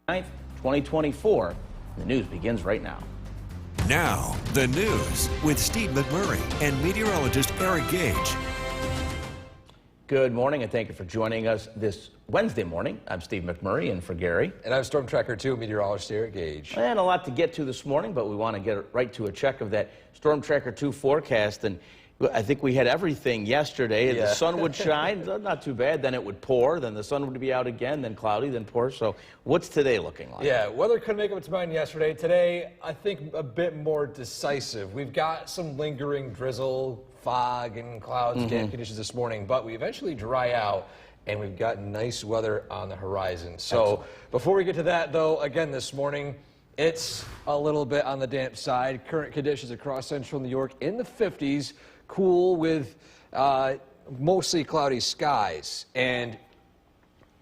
9th, 2024. The news begins right now. Now, the news with Steve McMurray and meteorologist Eric Gage. Good morning, and thank you for joining us this Wednesday morning. I'm Steve McMurray, in for Gary. And I'm Storm Tracker 2 meteorologist Eric Gage. And a lot to get to this morning, but we want to get right to a check of that Storm Tracker 2 forecast. And I think we had everything yesterday. Yeah. The sun would shine, not too bad. Then it would pour. Then the sun would be out again. Then cloudy. Then pour. So what's today looking like? Yeah, weather couldn't make up its mind yesterday. Today, I think a bit more decisive. We've got some lingering drizzle, fog, and clouds, damp conditions this morning, but we eventually dry out, and we've got nice weather on the horizon. So excellent. Before we get to that, though, again this morning, it's a little bit on the damp side. Current conditions across central New York in the 50s, cool with mostly cloudy skies. And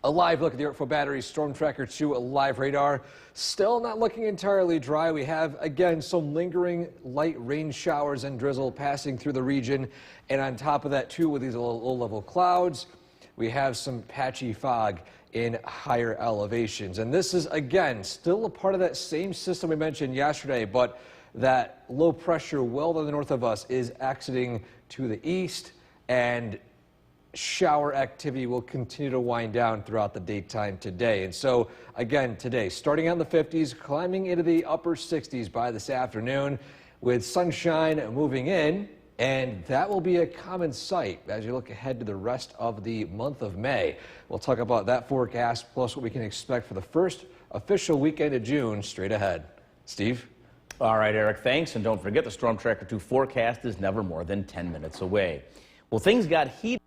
a live look at the Yorkville Battery Storm Tracker 2 live radar. Still not looking entirely dry. We have, again, some lingering light rain showers and drizzle passing through the region. And on top of that, too, with these low-level clouds, we have some patchy fog in higher elevations. And this is, again, still a part of that same system we mentioned yesterday, but that low pressure well to the north of us is exiting to the east, and shower activity will continue to wind down throughout the daytime today. And so, again, today, starting out in the 50s, climbing into the upper 60s by this afternoon, with sunshine moving in, and that will be a common sight as you look ahead to the rest of the month of May. We'll talk about that forecast, plus what we can expect for the first official weekend of June straight ahead. Steve? All right, Eric, thanks. And don't forget, the Storm Tracker 2 forecast is never more than 10 minutes away. Well, things got heated.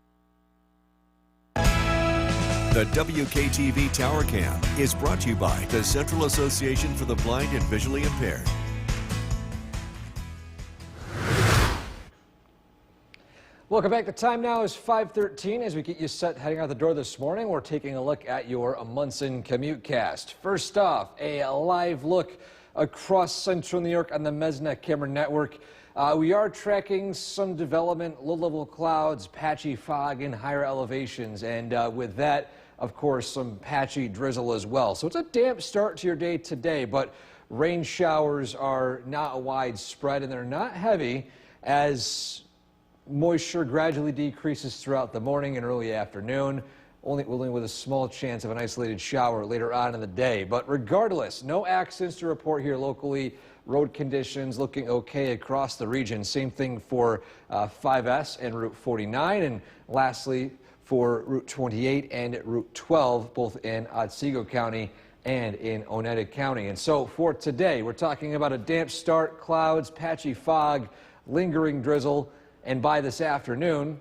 The WKTV Tower Cam is brought to you by the Central Association for the Blind and Visually Impaired. Welcome back. The time now is 5:13. As we get you set heading out the door this morning, we're taking a look at your Munson Commutecast. First off, a live look across central New York on the Mesna camera network. We are tracking some development, low-level clouds, patchy fog in higher elevations, and with that, of course, some patchy drizzle as well. So it's a damp start to your day today, but rain showers are not widespread, and they're not heavy as moisture gradually decreases throughout the morning and early afternoon, only with a small chance of an isolated shower later on in the day. But regardless, no accidents to report here locally. Road conditions looking okay across the region. Same thing for 5S and Route 49, and lastly for Route 28 and Route 12, both in Otsego County and in Oneida County. And so for today, we're talking about a damp start, clouds, patchy fog, lingering drizzle, and by this afternoon,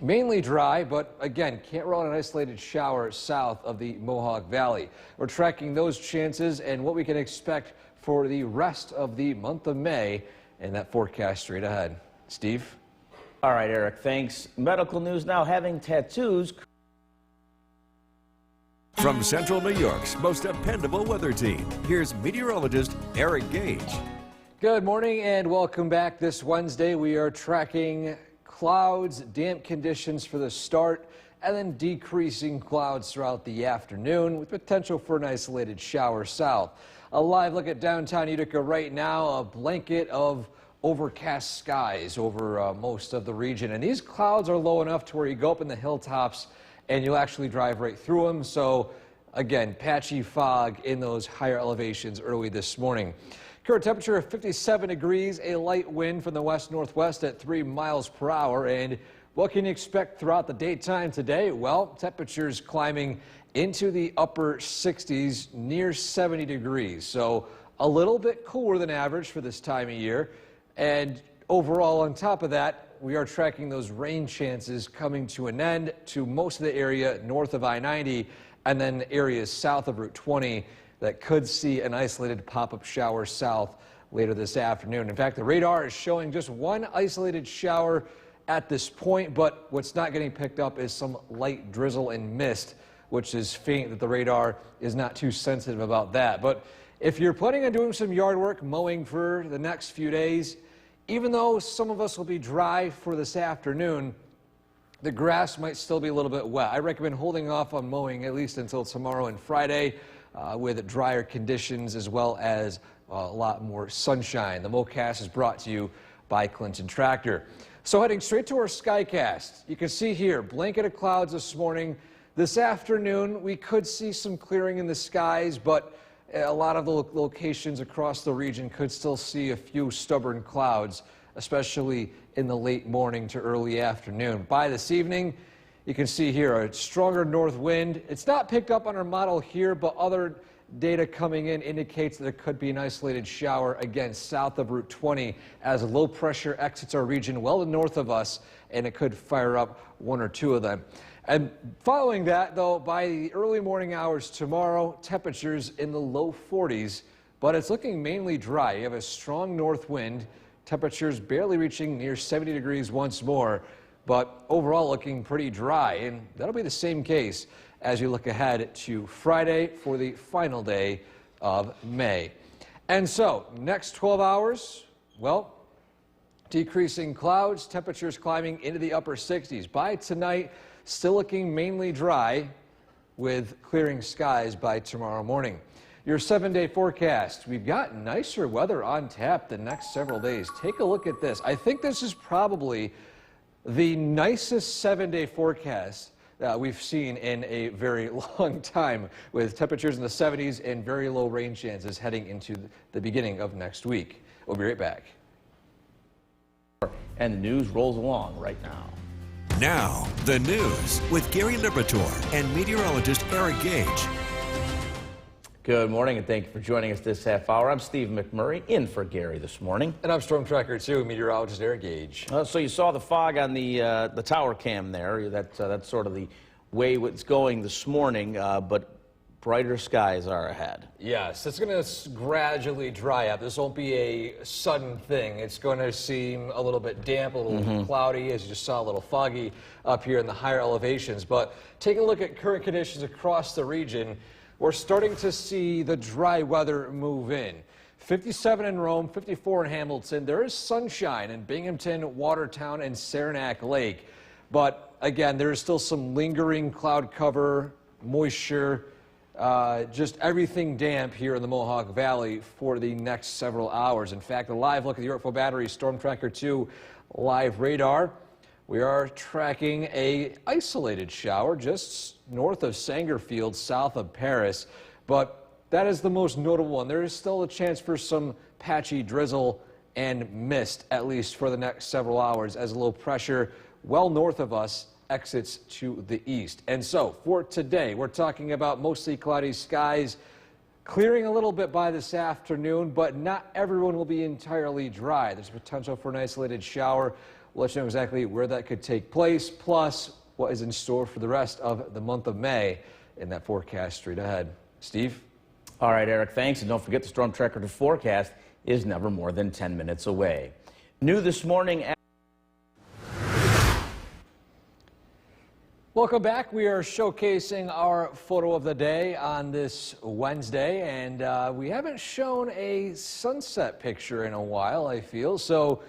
mainly dry, but again, can't roll out an isolated shower south of the Mohawk Valley. We're tracking those chances and what we can expect for the rest of the month of May, and that forecast straight ahead. Steve? All right, Eric, thanks. Medical news now, having tattoos. From Central New York's most dependable weather team, here's meteorologist Eric Gage. Good morning and welcome back. This Wednesday, we are tracking clouds, damp conditions for the start, and then decreasing clouds throughout the afternoon with potential for an isolated shower south. A live look at downtown Utica right now, a blanket of overcast skies over most of the region. And these clouds are low enough to where you go up in the hilltops and you'll actually drive right through them. So again, patchy fog in those higher elevations early this morning. Current temperature of 57 degrees, a light wind from the west-northwest at 3 miles per hour. And what can you expect throughout the daytime today? Well, temperatures climbing into the upper 60s, near 70 degrees. So a little bit cooler than average for this time of year. And overall, on top of that, we are tracking those rain chances coming to an end to most of the area north of I-90 and then areas south of Route 20 that could see an isolated pop-up shower south later this afternoon. In fact, the radar is showing just one isolated shower at this point, but what's not getting picked up is some light drizzle and mist, which is faint that the radar is not too sensitive about that. But if you're planning on doing some yard work, mowing for the next few days, even though some of us will be dry for this afternoon, the grass might still be a little bit wet. I recommend holding off on mowing at least until tomorrow and Friday. with drier conditions as well as a lot more sunshine. The MoCast is brought to you by Clinton Tractor. So heading straight to our Skycast, you can see here, blanket of clouds this morning. This afternoon, we could see some clearing in the skies, but a lot of the locations across the region could still see a few stubborn clouds, especially in the late morning to early afternoon. By this evening, you can see here a stronger north wind. It's not picked up on our model here, but other data coming in indicates that there could be an isolated shower again south of Route 20 as low pressure exits our region well north of us, and it could fire up one or two of them. And following that, though, by the early morning hours tomorrow, temperatures in the low 40s, but it's looking mainly dry. You have a strong north wind, temperatures barely reaching near 70 degrees once more, but overall looking pretty dry, and that'll be the same case as you look ahead to Friday for the final day of May. And so, next 12 hours, well, decreasing clouds, temperatures climbing into the upper 60s. By tonight, still looking mainly dry with clearing skies by tomorrow morning. Your 7-day forecast, we've got nicer weather on tap the next several days. Take a look at this. I think this is probably the nicest 7-day forecast we've seen in a very long time, with temperatures in the 70s and very low rain chances heading into the beginning of next week. We'll be right back. And the news rolls along right now. Now, the news with Gary Liberatore and meteorologist Eric Gage. Good morning, and thank you for joining us this half hour. I'm Steve McMurray, in for Gary this morning. And I'm Storm Tracker 2, meteorologist Eric Gage. So you saw the fog on the tower cam there. That's sort of the way it's going this morning, but brighter skies are ahead. Yes, it's going to gradually dry up. This won't be a sudden thing. It's going to seem a little bit damp, a little cloudy, as you just saw, a little foggy up here in the higher elevations. But taking a look at current conditions across the region, we're starting to see the dry weather move in. 57 in Rome, 54 in Hamilton. There is sunshine in Binghamton, Watertown, and Saranac Lake. But again, there is still some lingering cloud cover, moisture, just everything damp here in the Mohawk Valley for the next several hours. In fact, a live look at the Yorkville Battery Storm Tracker 2 live radar. We are tracking a isolated shower just north of Sangerfield, south of Paris, but that is the most notable one. There is still a chance for some patchy drizzle and mist, at least for the next several hours, as low pressure well north of us exits to the east. And so for today, we're talking about mostly cloudy skies, clearing a little bit by this afternoon, but not everyone will be entirely dry. There's potential for an isolated shower. We'll let you know exactly where that could take place, plus what is in store for the rest of the month of May in that forecast straight ahead. Steve? All right, Eric, thanks. And don't forget the Storm Tracker 2 forecast is never more than 10 minutes away. New this morning. Welcome back. We are showcasing our photo of the day on this Wednesday, and we haven't shown a sunset picture in a while, I feel. So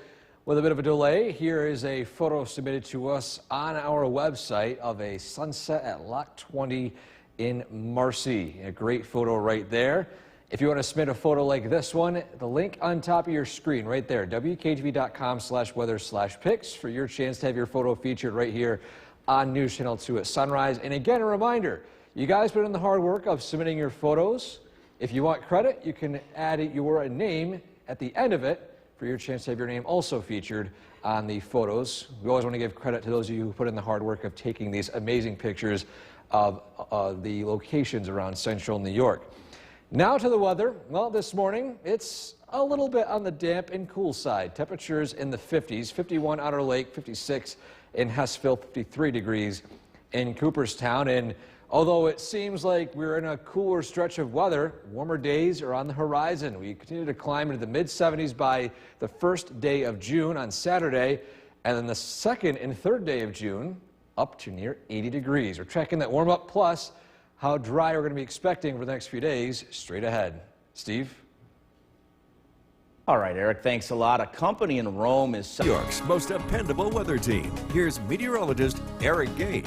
with a bit of a delay, here is a photo submitted to us on our website of a sunset at Lot 20 in Marcy. A great photo right there. If you want to submit a photo like this one, the link on top of your screen right there, wktv.com/weather/pics, for your chance to have your photo featured right here on News Channel 2 at sunrise. And again, a reminder, you guys put in the hard work of submitting your photos. If you want credit, you can add your name at the end of it for your chance to have your name also featured on the photos. We always want to give credit to those of you who put in the hard work of taking these amazing pictures of the locations around central New York. Now to the weather. Well, this morning, it's a little bit on the damp and cool side. Temperatures in the 50s, 51 Outer Lake, 56 in Hessville, 53 degrees in Cooperstown. And although it seems like we're in a cooler stretch of weather, warmer days are on the horizon. We continue to climb into the mid-70s by the first day of June on Saturday, and then the second and third day of June up to near 80 degrees. We're tracking that warm-up plus how dry we're going to be expecting for the next few days straight ahead. Steve? All right, Eric, thanks a lot. A company in Rome is New York's most dependable weather team. Here's meteorologist Eric Gage.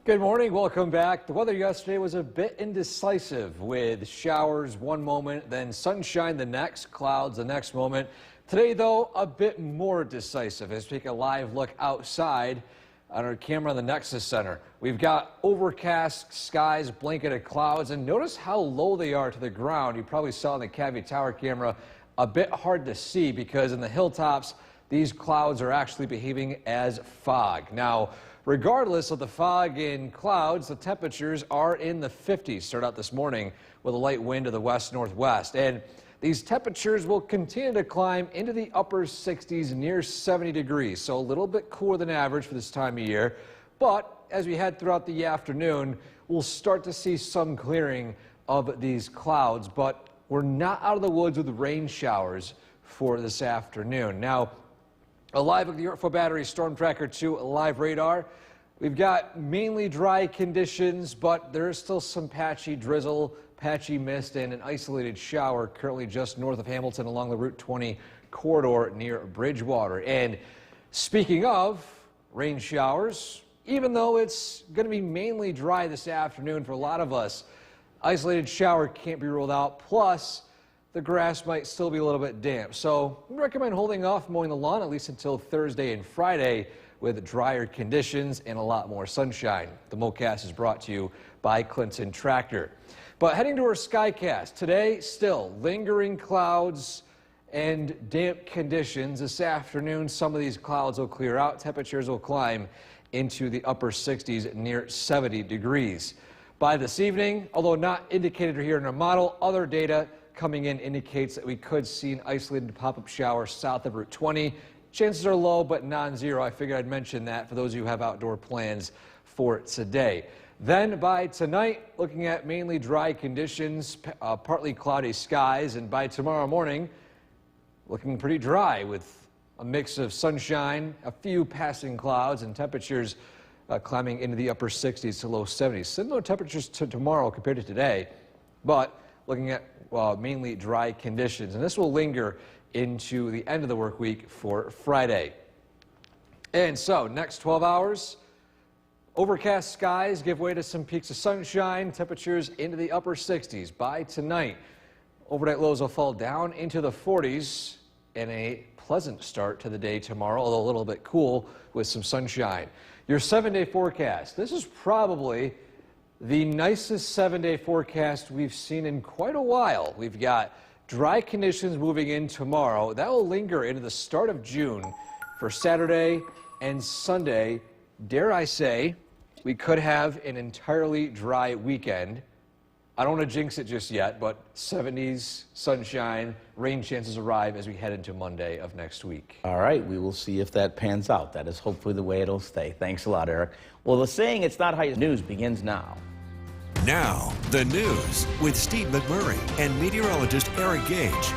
Good morning, welcome back. The weather yesterday was a bit indecisive with showers one moment, then sunshine the next, clouds the next moment. Today, though, a bit more decisive as we take a live look outside on our camera on the Nexus Center. We've got overcast skies, blanketed clouds, and notice how low they are to the ground. You probably saw in the Cavvy Tower camera, a bit hard to see because in the hilltops, these clouds are actually behaving as fog. Now, regardless of the fog and clouds, the temperatures are in the 50s. Start out this morning with a light wind to the west-northwest. And these temperatures will continue to climb into the upper 60s, near 70 degrees. So a little bit cooler than average for this time of year. But as we head throughout the afternoon, we'll start to see some clearing of these clouds. But we're not out of the woods with rain showers for this afternoon. Now, alive with the Yorkville Battery Storm Tracker 2 live radar. We've got mainly dry conditions, but there is still some patchy drizzle, patchy mist, and an isolated shower currently just north of Hamilton along the Route 20 corridor near Bridgewater. And speaking of rain showers, even though it's going to be mainly dry this afternoon for a lot of us, isolated shower can't be ruled out. Plus, the grass might still be a little bit damp. So we recommend holding off mowing the lawn at least until Thursday and Friday with drier conditions and a lot more sunshine. The Mowcast is brought to you by Clinton Tractor. But heading to our Skycast, today still lingering clouds and damp conditions. This afternoon, some of these clouds will clear out. Temperatures will climb into the upper 60s, near 70 degrees. By this evening, although not indicated here in our model, other data coming in indicates that we could see an isolated pop-up shower south of Route 20. Chances are low, but non-zero. I figured I'd mention that for those of you who have outdoor plans for today. Then by tonight, looking at mainly dry conditions, partly cloudy skies, and by tomorrow morning, looking pretty dry with a mix of sunshine, a few passing clouds, and temperatures climbing into the upper 60s to low 70s. Similar temperatures to tomorrow compared to today, but looking at mainly dry conditions. And this will linger into the end of the work week for Friday. And so, next 12 hours, overcast skies give way to some peaks of sunshine, temperatures into the upper 60s. By tonight, overnight lows will fall down into the 40s and a pleasant start to the day tomorrow, although a little bit cool with some sunshine. Your 7-day forecast. This is probably the nicest 7-day forecast we've seen in quite a while. We've got dry conditions moving in tomorrow. That will linger into the start of June for Saturday and Sunday. Dare I say, we could have an entirely dry weekend. I don't want to jinx it just yet, but 70s, sunshine, rain chances arrive as we head into Monday of next week. All right, we will see if that pans out. That is hopefully the way it'll stay. Thanks a lot, Eric. Well, the saying "it's not how you news" begins now. Now, the news with Steve McMurray and meteorologist Eric Gage.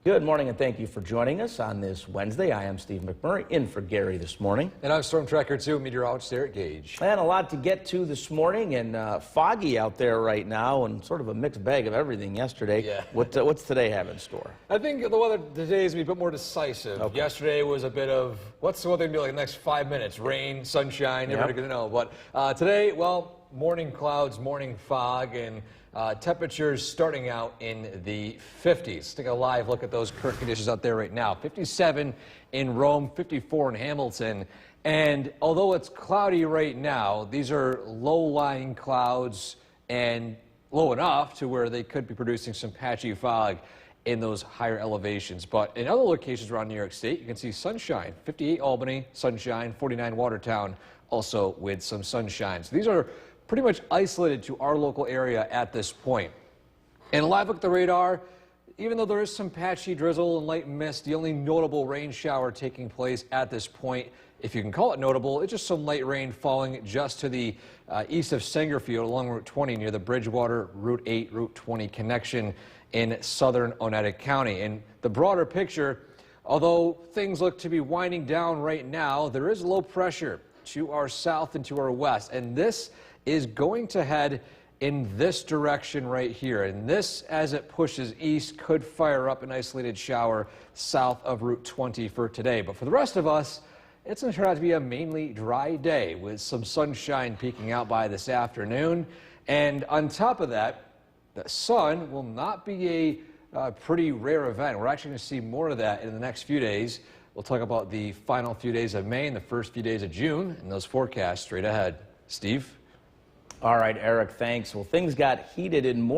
Good morning, and thank you for joining us on this Wednesday. I am Steve McMurray, in for Gary this morning. And I'm Storm Tracker 2 meteorologist Eric Gage. And a lot to get to this morning, and foggy out there right now, and sort of a mixed bag of everything yesterday. Yeah. What's today have in store? I think the weather today is going to be a bit more decisive. Okay. Yesterday was a bit of, what's the weather going to be like the next 5 minutes? Rain, sunshine, Yep. never going to know. But today, well, morning clouds, morning fog, and temperatures starting out in the 50s. Take a live look at those current conditions out there right now. 57 in Rome, 54 in Hamilton. And although it's cloudy right now, these are low-lying clouds and low enough to where they could be producing some patchy fog in those higher elevations. But in other locations around New York State, you can see sunshine. 58 Albany, sunshine. 49 Watertown, also with some sunshine. So these are pretty much isolated to our local area at this point. And a live look at the radar, even though there is some patchy drizzle and light mist, the only notable rain shower taking place at this point, if you can call it notable, it's just some light rain falling just to the east of Sangerfield along Route 20 near the Bridgewater, Route 8, Route 20 connection in southern Oneida County. And the broader picture, although things look to be winding down right now, there is low pressure to our south and to our west, and this is going to head in this direction right here. And this, as it pushes east, could fire up an isolated shower south of Route 20 for today. But for the rest of us, it's going to turn out to be a mainly dry day with some sunshine peeking out by this afternoon. And on top of that, the sun will not be a pretty rare event. We're actually going to see more of that in the next few days. We'll talk about the final few days of May and the first few days of June and those forecasts straight ahead. Steve? All right, Eric, thanks. Well, things got heated in more.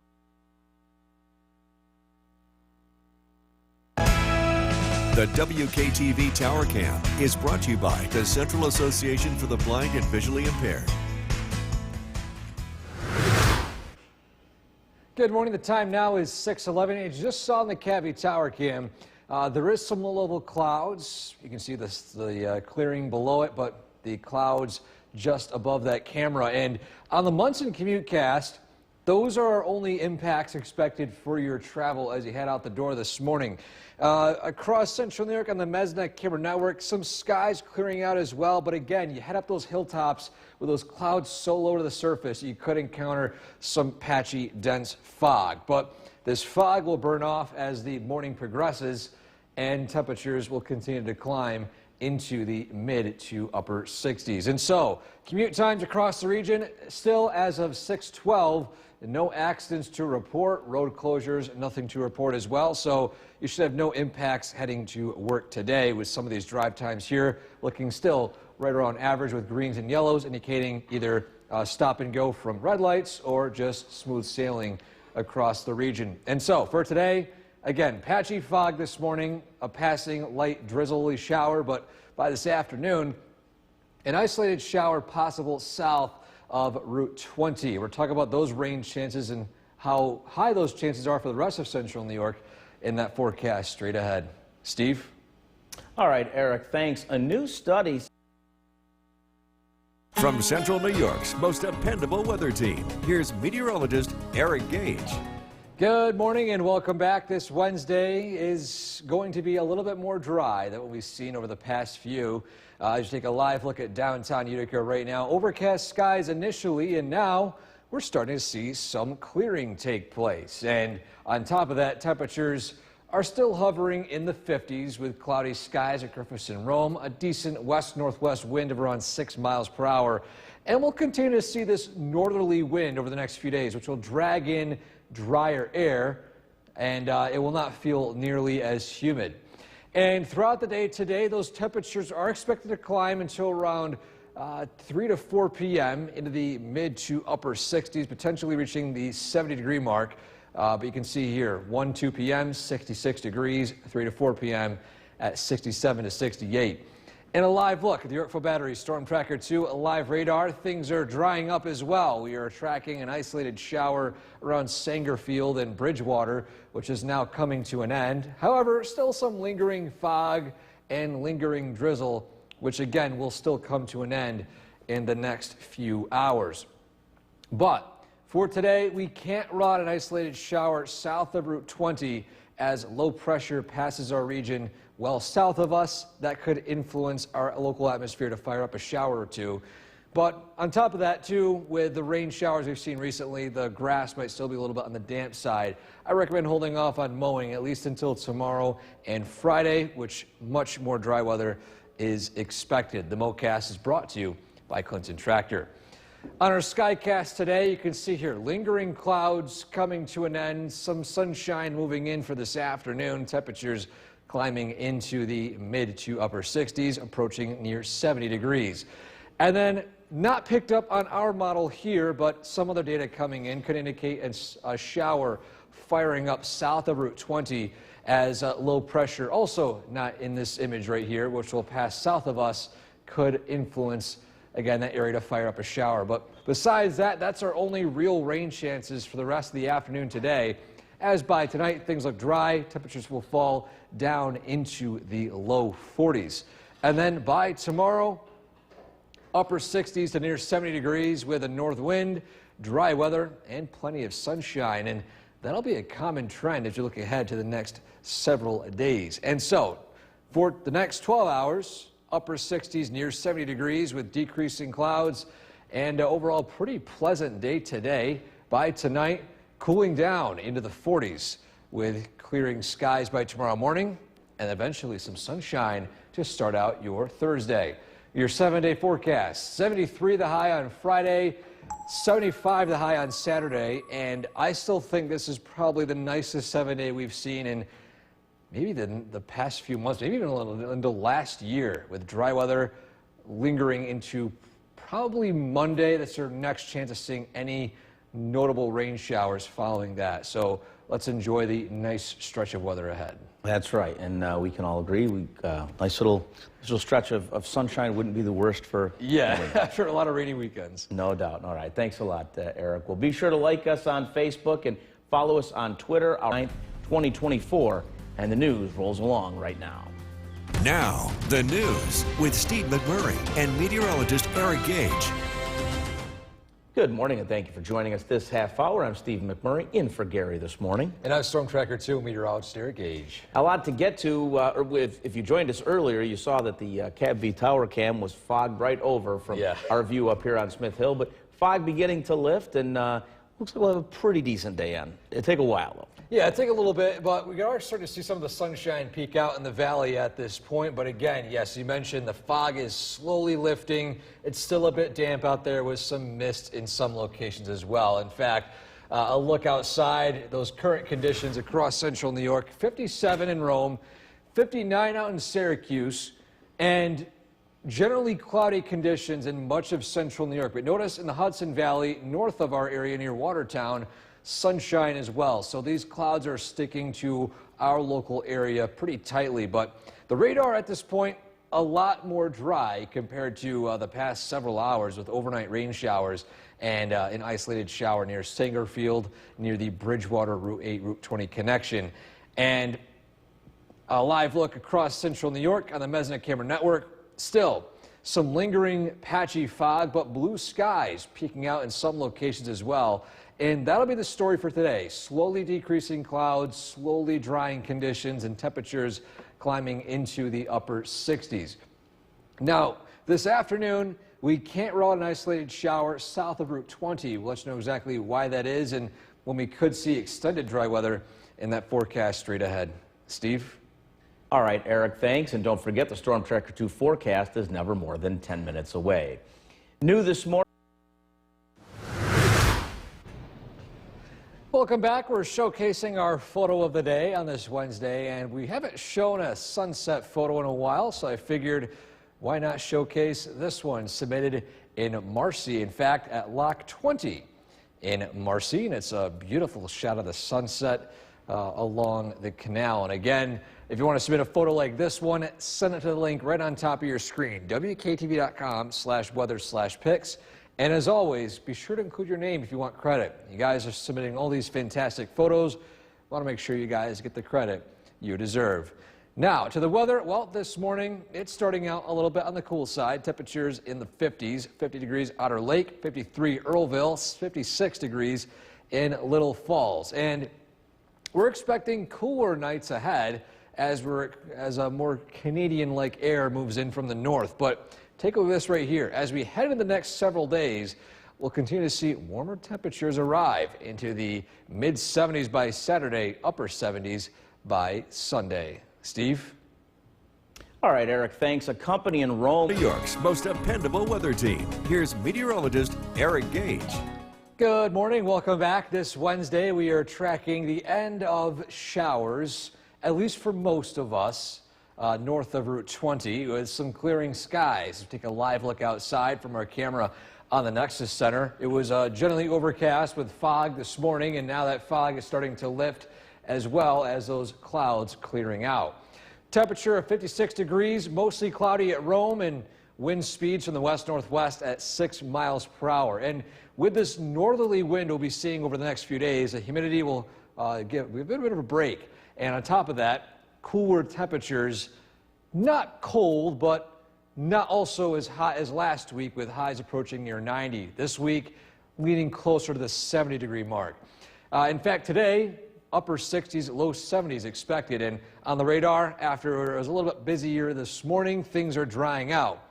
The WKTV Tower Cam is brought to you by the Central Association for the Blind and Visually Impaired. Good morning. The time now is 6:11. You just saw in the Cavy Tower Cam, there is some low-level clouds. You can see the clearing below it, but the clouds just above that camera. And on the Munson Commute Cast, those are our only impacts expected for your travel as you head out the door this morning. Across central New York on the Mesna Camera Network, some skies clearing out as well. But again, you head up those hilltops with those clouds so low to the surface, you could encounter some patchy, dense fog. But this fog will burn off as the morning progresses, and temperatures will continue to climb into the mid to upper 60s. And so, commute times across the region still as of 6:12. No accidents to report, road closures, nothing to report as well. So you should have no impacts heading to work today with some of these drive times here looking still right around average with greens and yellows indicating either stop and go from red lights or just smooth sailing across the region. And so for today, again, patchy fog this morning, a passing light drizzly shower, but by this afternoon, an isolated shower possible south of Route 20. We're talking about those rain chances and how high those chances are for the rest of central New York in that forecast straight ahead. Steve? All right, Eric, thanks. A new study. From Central New York's most dependable weather team, here's meteorologist Eric Gage. Good morning and welcome back. This Wednesday is going to be a little bit more dry than what we've seen over the past few. As you take a live look at downtown Utica right now, overcast skies initially, and now we're starting to see some clearing take place. And on top of that, temperatures are still hovering in the 50s with cloudy skies at Griffith and Rome, a decent west-northwest wind of around 6 miles per hour. And we'll continue to see this northerly wind over the next few days, which will drag in drier air, and it will not feel nearly as humid. And throughout the day today, those temperatures are expected to climb until around 3 to 4 p.m. into the mid to upper 60s, potentially reaching the 70-degree mark. But you can see here, 1, 2 p.m., 66 degrees, 3 to 4 p.m. at 67 to 68. And a live look at the Yorkville Battery Storm Tracker 2, a live radar. Things are drying up as well. We are tracking an isolated shower around Sangerfield and Bridgewater, which is now coming to an end. However, still some lingering fog and lingering drizzle, which again will still come to an end in the next few hours. But for today, we can't rule out an isolated shower south of Route 20 as low pressure passes our region well south of us. That could influence our local atmosphere to fire up a shower or two. But on top of that, too, with the rain showers we've seen recently, the grass might still be a little bit on the damp side. I recommend holding off on mowing at least until tomorrow and Friday, which much more dry weather is expected. The MoCast is brought to you by Clinton Tractor. On our Skycast today, you can see here lingering clouds coming to an end, some sunshine moving in for this afternoon, temperatures climbing into the mid to upper 60s, approaching near 70 degrees. And then not picked up on our model here, but some other data coming in could indicate a shower firing up south of Route 20 as low pressure, also not in this image right here, which will pass south of us, could influence again that area to fire up a shower. But besides that, that's our only real rain chances for the rest of the afternoon today. As by tonight, things look dry. Temperatures will fall down into the low 40s. And then by tomorrow, upper 60s to near 70 degrees with a north wind, dry weather, and plenty of sunshine. And that'll be a common trend as you look ahead to the next several days. And so, for the next 12 hours, upper 60s near 70 degrees with decreasing clouds, and overall pretty pleasant day today. By tonight, cooling down into the 40s with clearing skies by tomorrow morning, and eventually some sunshine to start out your Thursday. Your 7-day forecast: 73 the high on Friday, 75 the high on Saturday, and I still think this is probably the nicest 7-day we've seen in maybe the past few months, maybe even a little into last year, with dry weather lingering into probably Monday. That's our next chance of seeing any notable rain showers following that. So let's enjoy the nice stretch of weather ahead. That's right, and we can all agree. Nice little stretch of sunshine wouldn't be the worst for. Yeah, after a lot of rainy weekends. No doubt. All right, thanks a lot, Eric. Well, be sure to like us on Facebook and follow us on Twitter. 9th, 2024, and the news rolls along right now. Now, the news with Steve McMurray and meteorologist Eric Gage. Good morning, and thank you for joining us this half hour. I'm Steve McMurray, in for Gary this morning. And I'm Storm Tracker 2, meteorologist Eric Gage. A lot to get to. If you joined us earlier, you saw that the CABV tower cam was fogged right over from our view up here on Smith Hill. But fog beginning to lift, and looks like we'll have a pretty decent day on. It'll take a while, though. Yeah, it'll take a little bit, but we are starting to see some of the sunshine peek out in the valley at this point. But again, yes, you mentioned the fog is slowly lifting. It's still a bit damp out there with some mist in some locations as well. In fact, a look outside, those current conditions across central New York: 57 in Rome, 59 out in Syracuse, and generally cloudy conditions in much of central New York. But notice in the Hudson Valley, north of our area near Watertown, sunshine as well. So these clouds are sticking to our local area pretty tightly. But the radar at this point, a lot more dry compared to the past several hours, with overnight rain showers and an isolated shower near Sanger Field, near the Bridgewater Route 8, Route 20 connection. And a live look across central New York on the Mesna Camera Network. Still some lingering patchy fog, but blue skies peeking out in some locations as well. And that'll be the story for today: slowly decreasing clouds, slowly drying conditions, and temperatures climbing into the upper 60s. Now, this afternoon, we can't roll out an isolated shower south of Route 20. We'll let you know exactly why that is and when we could see extended dry weather in that forecast straight ahead. Steve? All right, Eric, thanks. And don't forget, the Storm Tracker 2 forecast is never more than 10 minutes away. New this morning. Welcome back. We're showcasing our photo of the day on this Wednesday, and we haven't shown a sunset photo in a while, so I figured why not showcase this one, submitted in Marcy. In fact, at Lock 20 in Marcy, and it's a beautiful shot of the sunset along the canal. And again, if you want to submit a photo like this one, send it to the link right on top of your screen, wktv.com/weather/pics. And as always, be sure to include your name if you want credit. You guys are submitting all these fantastic photos. Want to make sure you guys get the credit you deserve. Now, to the weather. Well, this morning, it's starting out a little bit on the cool side. Temperatures in the 50s, 50 degrees Otter Lake, 53 Earlville, 56 degrees in Little Falls. And we're expecting cooler nights ahead as a more Canadian-like air moves in from the north. But take a look at this right here. As we head into the next several days, we'll continue to see warmer temperatures arrive into the mid-70s by Saturday, upper 70s by Sunday. Steve? All right, Eric, thanks. A company in Rome, New York's most dependable weather team. Here's meteorologist Eric Gage. Good morning. Welcome back. This Wednesday, we are tracking the end of showers, at least for most of us, north of Route 20, with some clearing skies. Take a live look outside from our camera on the Nexus Center. It was generally overcast with fog this morning, and now that fog is starting to lift, as well as those clouds clearing out. Temperature of 56 degrees, mostly cloudy at Rome, and wind speeds from the west-northwest at 6 miles per hour. And with this northerly wind we'll be seeing over the next few days, the humidity will give a bit of a break. And on top of that, cooler temperatures, not cold, but not also as hot as last week, with highs approaching near 90. This week, leaning closer to the 70-degree mark. In fact, today, upper 60s, low 70s expected. And on the radar, after it was a little bit busier this morning, things are drying out,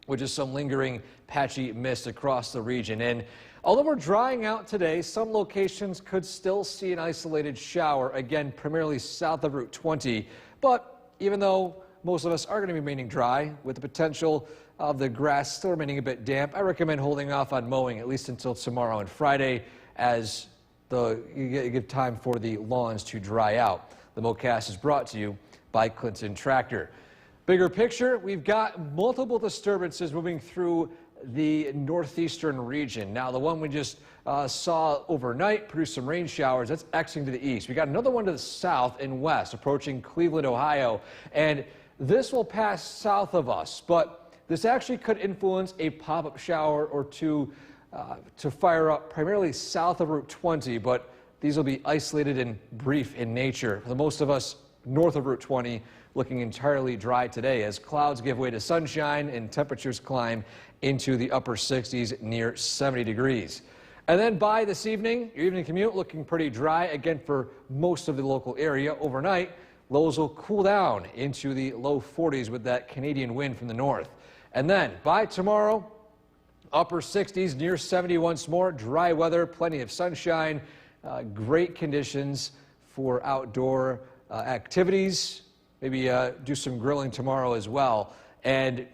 with just some lingering patchy mist across the region. And although we're drying out today, some locations could still see an isolated shower, again, primarily south of Route 20. But even though most of us are going to be remaining dry with the potential of the grass still remaining a bit damp. I recommend holding off on mowing at least until tomorrow and Friday as you give time for the lawns to dry out. The Mowcast is brought to you by Clinton Tractor. Bigger picture, we've got multiple disturbances moving through the northeastern region. Now, the one we just saw overnight produced some rain showers. That's exiting to the east. We got another one to the south and west approaching Cleveland, Ohio, and this will pass south of us, but this actually could influence a pop-up shower or two to fire up primarily south of Route 20, but these will be isolated and brief in nature. For the most of us north of Route 20, looking entirely dry today as clouds give way to sunshine and temperatures climb into the upper 60s near 70 degrees. And then by this evening, your evening commute looking pretty dry again for most of the local area. Overnight, lows will cool down into the low 40s with that Canadian wind from the north. And then by tomorrow, upper 60s near 70 once more, dry weather, plenty of sunshine, great conditions for outdoor activities. Maybe do some grilling tomorrow as well. And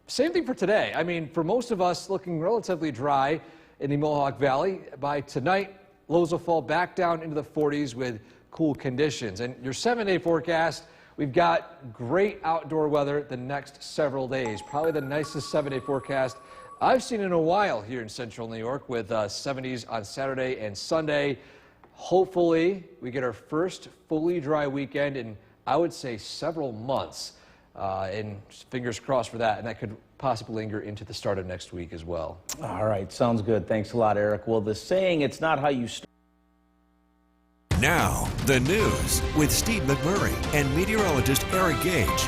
same thing for today. I mean, for most of us, looking relatively dry in the Mohawk Valley. By tonight, lows will fall back down into the 40s with cool conditions. And your 7-day forecast, we've got great outdoor weather the next several days. Probably the nicest 7-day forecast I've seen in a while here in central New York with 70s on Saturday and Sunday. Hopefully, we get our first fully dry weekend in, I would say, several months. And fingers crossed for that, and that could possibly linger into the start of next week as well. All right, sounds good. Thanks a lot, Eric. Well, the saying, it's not how you start. Now, the news with Steve McMurray and meteorologist Eric Gage.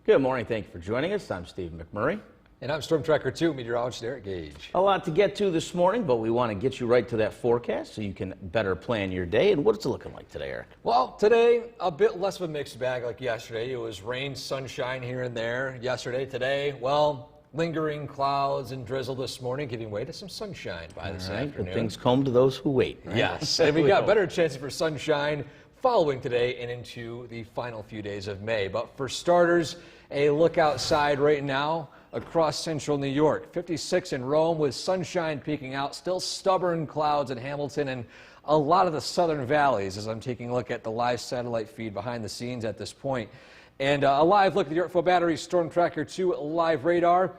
Good morning. Thank you for joining us. I'm Steve McMurray. And I'm Storm Tracker 2 meteorologist Eric Gage. A lot to get to this morning, but we want to get you right to that forecast so you can better plan your day. And what's it looking like today, Eric? Well, today, a bit less of a mixed bag like yesterday. It was rain, sunshine here and there yesterday. Today, well, lingering clouds and drizzle this morning, giving way to some sunshine by this afternoon. Good things come to those who wait. Right? Yes, and we got better chances for sunshine following today and into the final few days of May. But for starters, a look outside right now across central New York. 56 in Rome with sunshine peeking out, still stubborn clouds in Hamilton and a lot of the southern valleys as I'm taking a look at the live satellite feed behind the scenes at this point. And a live look at the Yorkville Battery Storm Tracker 2 live radar.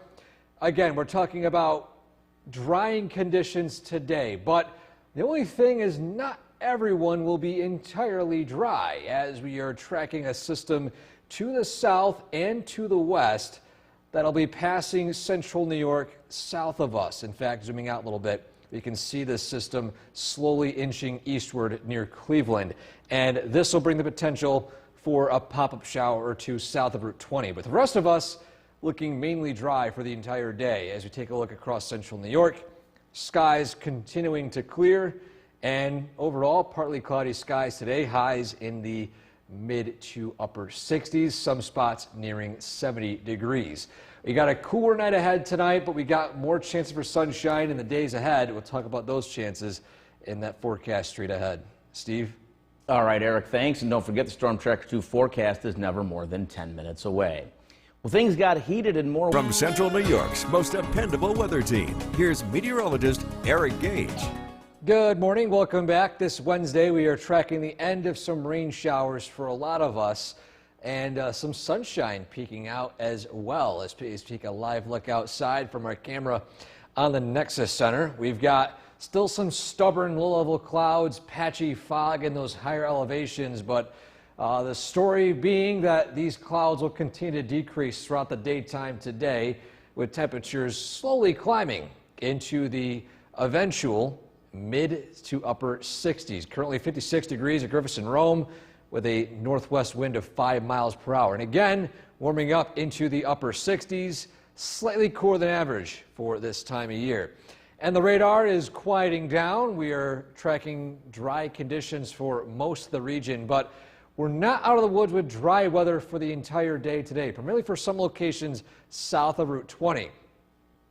Again, we're talking about drying conditions today, but the only thing is not everyone will be entirely dry as we are tracking a system to the south and to the west that'll be passing central New York south of us. In fact, zooming out a little bit, you can see this system slowly inching eastward near Cleveland. And this will bring the potential for a pop-up shower or two south of Route 20. But the rest of us looking mainly dry for the entire day as we take a look across central New York. Skies continuing to clear, and overall partly cloudy skies today. Highs in the mid to upper 60s, some spots nearing 70 degrees. We got a cooler night ahead tonight, but we got more chances for sunshine in the days ahead. We'll talk about those chances in that forecast straight ahead. Steve? All right, Eric, thanks. And don't forget the Storm Tracker 2 forecast is never more than 10 minutes away. Well, things got heated and more. From Central New York's most dependable weather team, here's meteorologist Eric Gage. Good morning. Welcome back. This Wednesday, we are tracking the end of some rain showers for a lot of us and some sunshine peeking out as well. Let's take a live look outside from our camera on the Nexus Center. We've got still some stubborn low-level clouds, patchy fog in those higher elevations, but the story being that these clouds will continue to decrease throughout the daytime today with temperatures slowly climbing into the eventual mid to upper 60s. Currently 56 degrees at Griffiths and Rome with a northwest wind of 5 miles per hour. And again, warming up into the upper 60s, slightly cooler than average for this time of year. And the radar is quieting down. We are tracking dry conditions for most of the region, but we're not out of the woods with dry weather for the entire day today, primarily for some locations south of Route 20.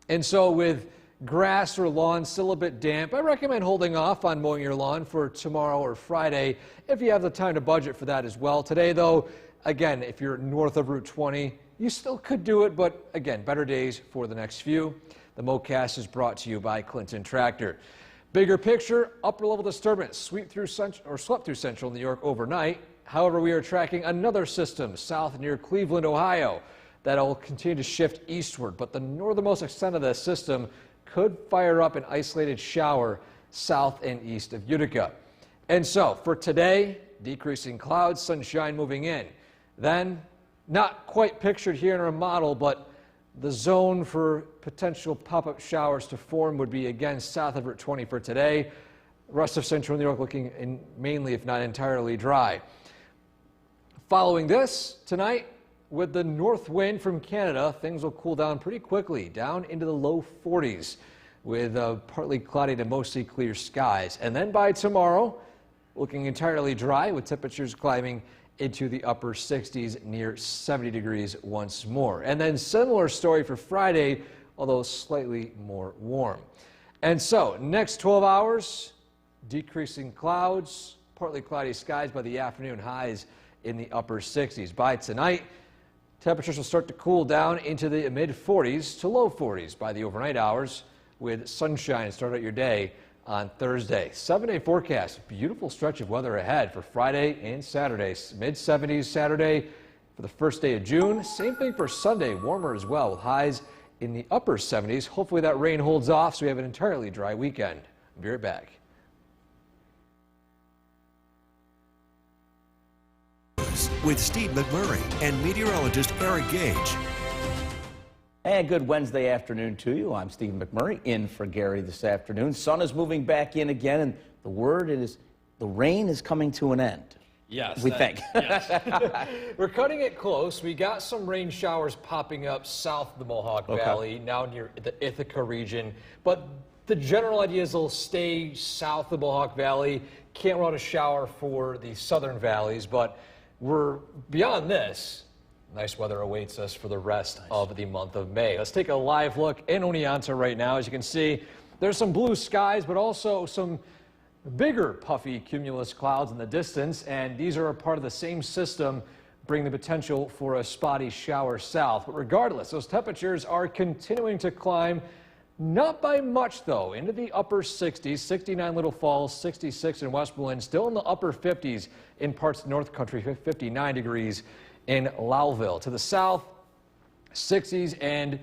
And so with grass or lawn still a bit damp, I recommend holding off on mowing your lawn for tomorrow or Friday if you have the time to budget for that as well. Today, though, again, if you're north of Route 20, you still could do it, but again, better days for the next few. The MoCast is brought to you by Clinton Tractor. Bigger picture, upper level disturbance swept through central New York overnight. However, we are tracking another system south near Cleveland, Ohio, that'll continue to shift eastward, but the northernmost extent of this system could fire up an isolated shower south and east of Utica. And so for today, decreasing clouds, sunshine moving in. Then, not quite pictured here in our model, but the zone for potential pop-up showers to form would be again south of Route 20 for today. The rest of central New York looking mainly, if not entirely, dry. Following this, tonight, with the north wind from Canada, things will cool down pretty quickly, down into the low 40s with partly cloudy to mostly clear skies. And then by tomorrow, looking entirely dry with temperatures climbing into the upper 60s, near 70 degrees once more. And then similar story for Friday, although slightly more warm. And so next 12 hours, decreasing clouds, partly cloudy skies by the afternoon, highs in the upper 60s. By tonight, temperatures will start to cool down into the mid 40s to low 40s by the overnight hours, with sunshine start out your day on Thursday. 7-day forecast, beautiful stretch of weather ahead for Friday and Saturday. Mid 70s Saturday for the first day of June. Same thing for Sunday, warmer as well, with highs in the upper 70s. Hopefully that rain holds off so we have an entirely dry weekend. I'll be right back. With Steve McMurray and meteorologist Eric Gage. And good Wednesday afternoon to you. I'm Steve McMurray in for Gary this afternoon. Sun is moving back in again, and the word is the rain is coming to an end. Yes. We think. Yes. We're cutting it close. We got some rain showers popping up south of the Mohawk Valley, now near the Ithaca region. But the general idea is they'll stay south of the Mohawk Valley. Can't run a shower for the southern valleys, but we're beyond this. Nice weather awaits us for the rest of the month of May. Let's take a live look in Oneonta right now. As you can see, there's some blue skies, but also some bigger puffy cumulus clouds in the distance, and these are a part of the same system, bringing the potential for a spotty shower south. But regardless, those temperatures are continuing to climb, not by much though, into the upper 60s, 69 Little Falls, 66 in Westmoreland, still in the upper 50s in parts of North Country, 59 degrees in Lowville. To the south, 60s and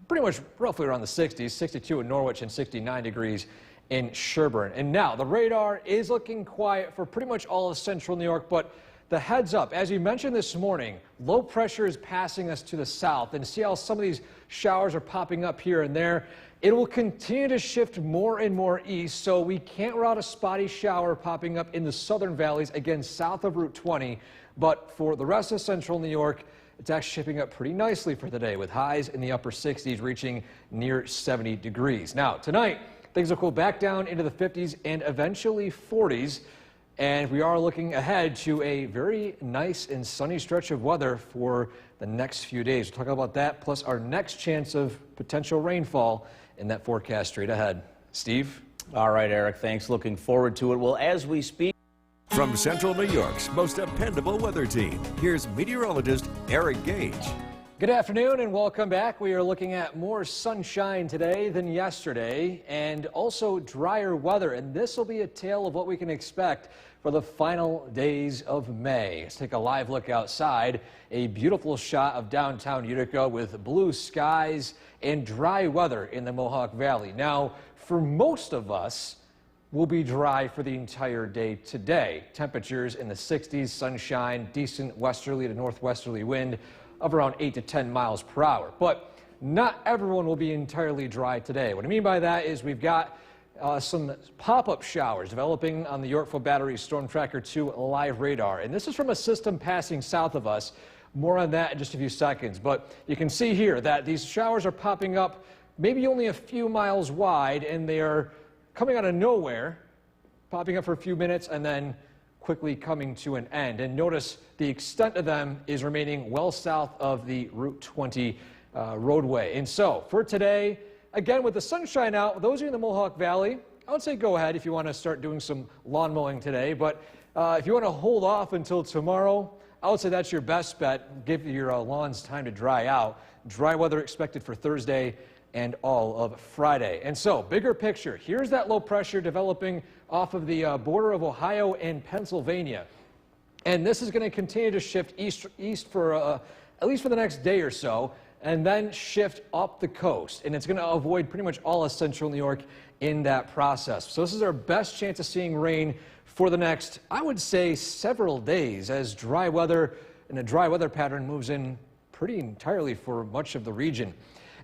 pretty much roughly around the 60s, 62 in Norwich and 69 degrees in Sherburne. And now the radar is looking quiet for pretty much all of central New York, but the heads up, as we mentioned this morning, low pressure is passing us to the south, and see how some of these showers are popping up here and there. It will continue to shift more and more east, so we can't rule out a spotty shower popping up in the southern valleys, again south of Route 20. But for the rest of central New York, it's actually shaping up pretty nicely for the day, with highs in the upper 60s reaching near 70 degrees. Now, tonight, things will cool back down into the 50s and eventually 40s. And we are looking ahead to a very nice and sunny stretch of weather for the next few days. We'll talk about that, plus our next chance of potential rainfall in that forecast straight ahead. Steve? All right, Eric, thanks. Looking forward to it. Well, as we speak, From Central New York's most dependable weather team, here's meteorologist Eric Gage. Good afternoon and welcome back. We are looking at more sunshine today than yesterday, and also drier weather. And this will be a tale of what we can expect for the final days of May. Let's take a live look outside. A beautiful shot of downtown Utica with blue skies and dry weather in the Mohawk Valley. Now, for most of us, will be dry for the entire day today. Temperatures in the 60s, sunshine, decent westerly to northwesterly wind of around 8 to 10 miles per hour. But not everyone will be entirely dry today. What I mean by that is we've got some pop-up showers developing on the Yorkville Battery Storm Tracker 2 live radar. And this is from a system passing south of us. More on that in just a few seconds. But you can see here that these showers are popping up maybe only a few miles wide, and they are coming out of nowhere, popping up for a few minutes, and then quickly coming to an end. And notice the extent of them is remaining well south of the Route 20 roadway. And so for today, again, with the sunshine out, those of you in the Mohawk Valley, I would say go ahead if you want to start doing some lawn mowing today. But if you want to hold off until tomorrow, I would say that's your best bet. Give your lawns time to dry out. Dry weather expected for Thursday and all of Friday. And so, bigger picture, here's that low pressure developing off of the border of Ohio and Pennsylvania. And this is going to continue to shift east for at least for the next day or so, and then shift up the coast. And it's going to avoid pretty much all of central New York in that process. So this is our best chance of seeing rain for the next, I would say, several days as dry weather and a dry weather pattern moves in pretty entirely for much of the region.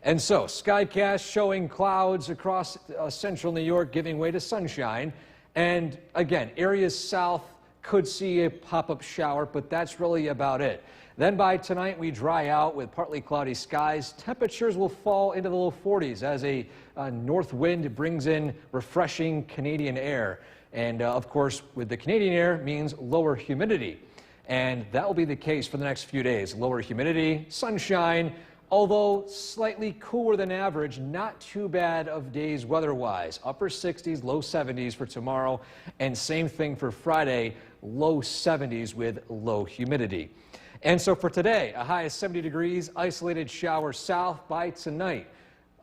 And so, Skycast showing clouds across central New York giving way to sunshine. And again, areas south could see a pop-up shower, but that's really about it. Then by tonight, we dry out with partly cloudy skies. Temperatures will fall into the low 40s as a north wind brings in refreshing Canadian air. And of course, with the Canadian air means lower humidity. And that will be the case for the next few days. Lower humidity, sunshine, although slightly cooler than average, not too bad of days weather-wise. Upper 60s, low 70s for tomorrow, and same thing for Friday, low 70s with low humidity. And so for today, a high of 70 degrees, isolated shower south by tonight,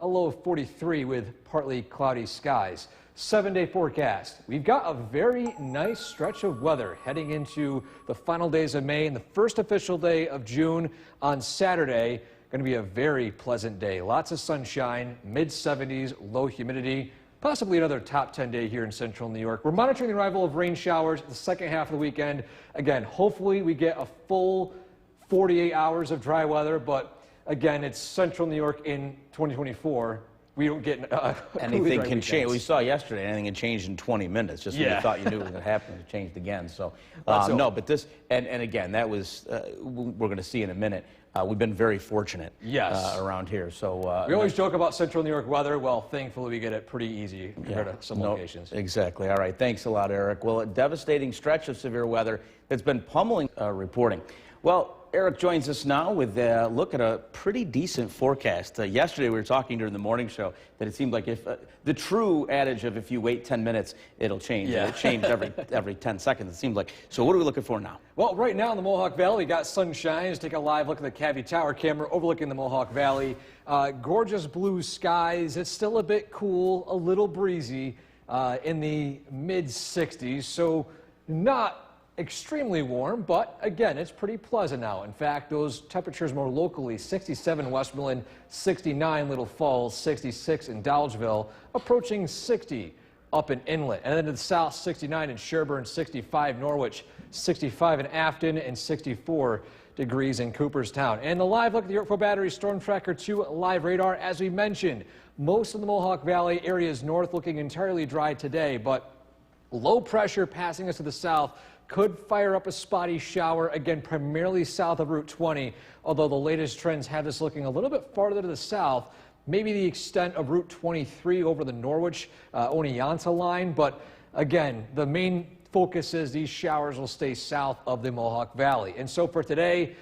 a low of 43 with partly cloudy skies. 7-day forecast. We've got a very nice stretch of weather heading into the final days of May and the first official day of June on Saturday. Going to be a very pleasant day. Lots of sunshine, mid-70s, low humidity, possibly another top 10 day here in central New York. We're monitoring the arrival of rain showers the second half of the weekend. Again, hopefully we get a full 48 hours of dry weather, but again, it's central New York in 2024. We don't get anything can change. We saw yesterday anything can change in 20 minutes. Just when you thought you knew it was going to happen, it changed again. So no, but this and again, that was we're going to see in a minute. We've been very fortunate around here. So we always joke about central New York weather. Well, thankfully we get it pretty easy compared to some locations. Exactly. All right. Thanks a lot, Eric. Well, a devastating stretch of severe weather that's been pummeling reporting. Well, Eric joins us now with a look at a pretty decent forecast. Yesterday we were talking during the morning show that it seemed like if the true adage of if you wait 10 minutes, it'll change. It changed every 10 seconds, it seems like. So what are we looking for now? Well, right now in the Mohawk Valley, we got sunshine. Let's take a live look at the Cavvy Tower camera overlooking the Mohawk Valley. Gorgeous blue skies. It's still a bit cool, a little breezy in the mid-60s. So not extremely warm, but again, it's pretty pleasant now. In fact, those temperatures more locally, 67 Westmoreland, 69 Little Falls, 66 in Dolgeville, approaching 60 up in Inlet. And then to the south, 69 in Sherburne, 65 Norwich, 65 in Afton, and 64 degrees in Cooperstown. And the live look at the Yorkville Battery Storm Tracker 2 live radar. As we mentioned, most of the Mohawk Valley areas north looking entirely dry today, but low pressure passing us to the south could fire up a spotty shower, again, primarily south of Route 20, although the latest trends have this looking a little bit farther to the south, maybe the extent of Route 23 over the Norwich, Oneonta line. But again, the main focus is these showers will stay south of the Mohawk Valley. And so for today,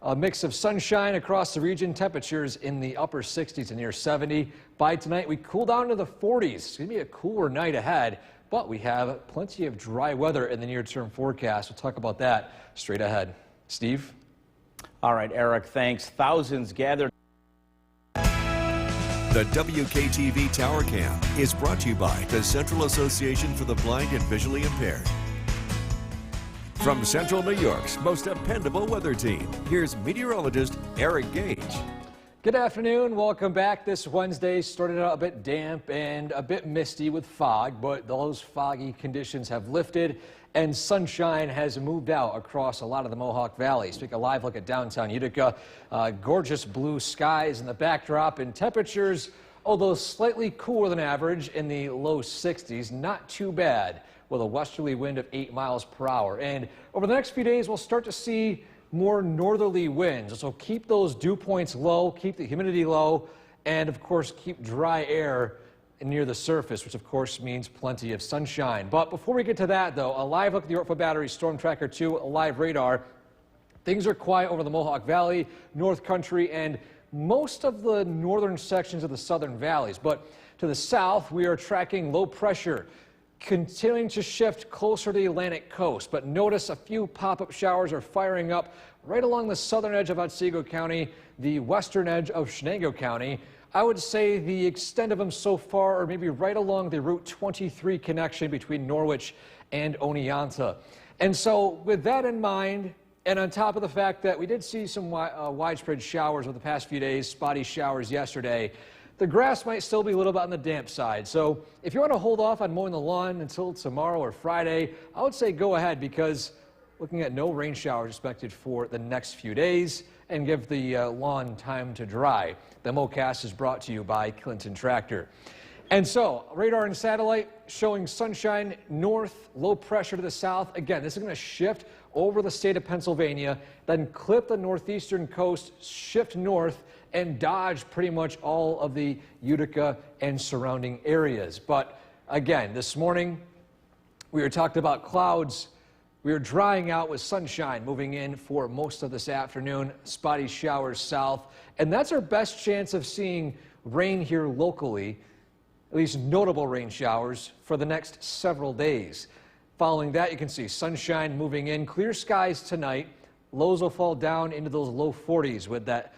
a mix of sunshine across the region, temperatures in the upper 60s to near 70. By tonight, we cool down to the 40s. It's going to be a cooler night ahead. But we have plenty of dry weather in the near-term forecast. We'll talk about that straight ahead. Steve? All right, Eric, thanks. Thousands gathered. The WKTV Tower Cam is brought to you by the Central Association for the Blind and Visually Impaired. From Central New York's most dependable weather team, here's meteorologist Eric Gage. Good afternoon. Welcome back. This Wednesday started out a bit damp and a bit misty with fog, but those foggy conditions have lifted and sunshine has moved out across a lot of the Mohawk Valley. Let's take a live look at downtown Utica. Gorgeous blue skies in the backdrop and temperatures, although slightly cooler than average in the low 60s, not too bad with a westerly wind of 8 miles per hour. And over the next few days, we'll start to see more northerly winds. So keep those dew points low, keep the humidity low, and of course keep dry air near the surface, which of course means plenty of sunshine. But before we get to that though, a live look at the Yorkville Battery Storm Tracker 2 live radar. Things are quiet over the Mohawk Valley, North Country, and most of the northern sections of the southern valleys. But to the south, we are tracking low pressure continuing to shift closer to the Atlantic coast, but notice a few pop-up showers are firing up right along the southern edge of Otsego County, the western edge of Chenango County. I would say the extent of them so far are maybe right along the Route 23 connection between Norwich and Oneonta. And so with that in mind, and on top of the fact that we did see some widespread showers over the past few days, spotty showers yesterday, the grass might still be a little bit on the damp side. So if you want to hold off on mowing the lawn until tomorrow or Friday, I would say go ahead, because looking at no rain showers expected for the next few days, and give the lawn time to dry. The MoCast is brought to you by Clinton Tractor. And so, radar and satellite showing sunshine north, low pressure to the south. Again, this is going to shift over the state of Pennsylvania, then clip the northeastern coast, shift north, and dodge pretty much all of the Utica and surrounding areas. But again, this morning, we were talking about clouds. We are drying out with sunshine moving in for most of this afternoon, spotty showers south, and that's our best chance of seeing rain here locally, at least notable rain showers for the next several days. Following that, you can see sunshine moving in, clear skies tonight. Lows will fall down into those low 40s with that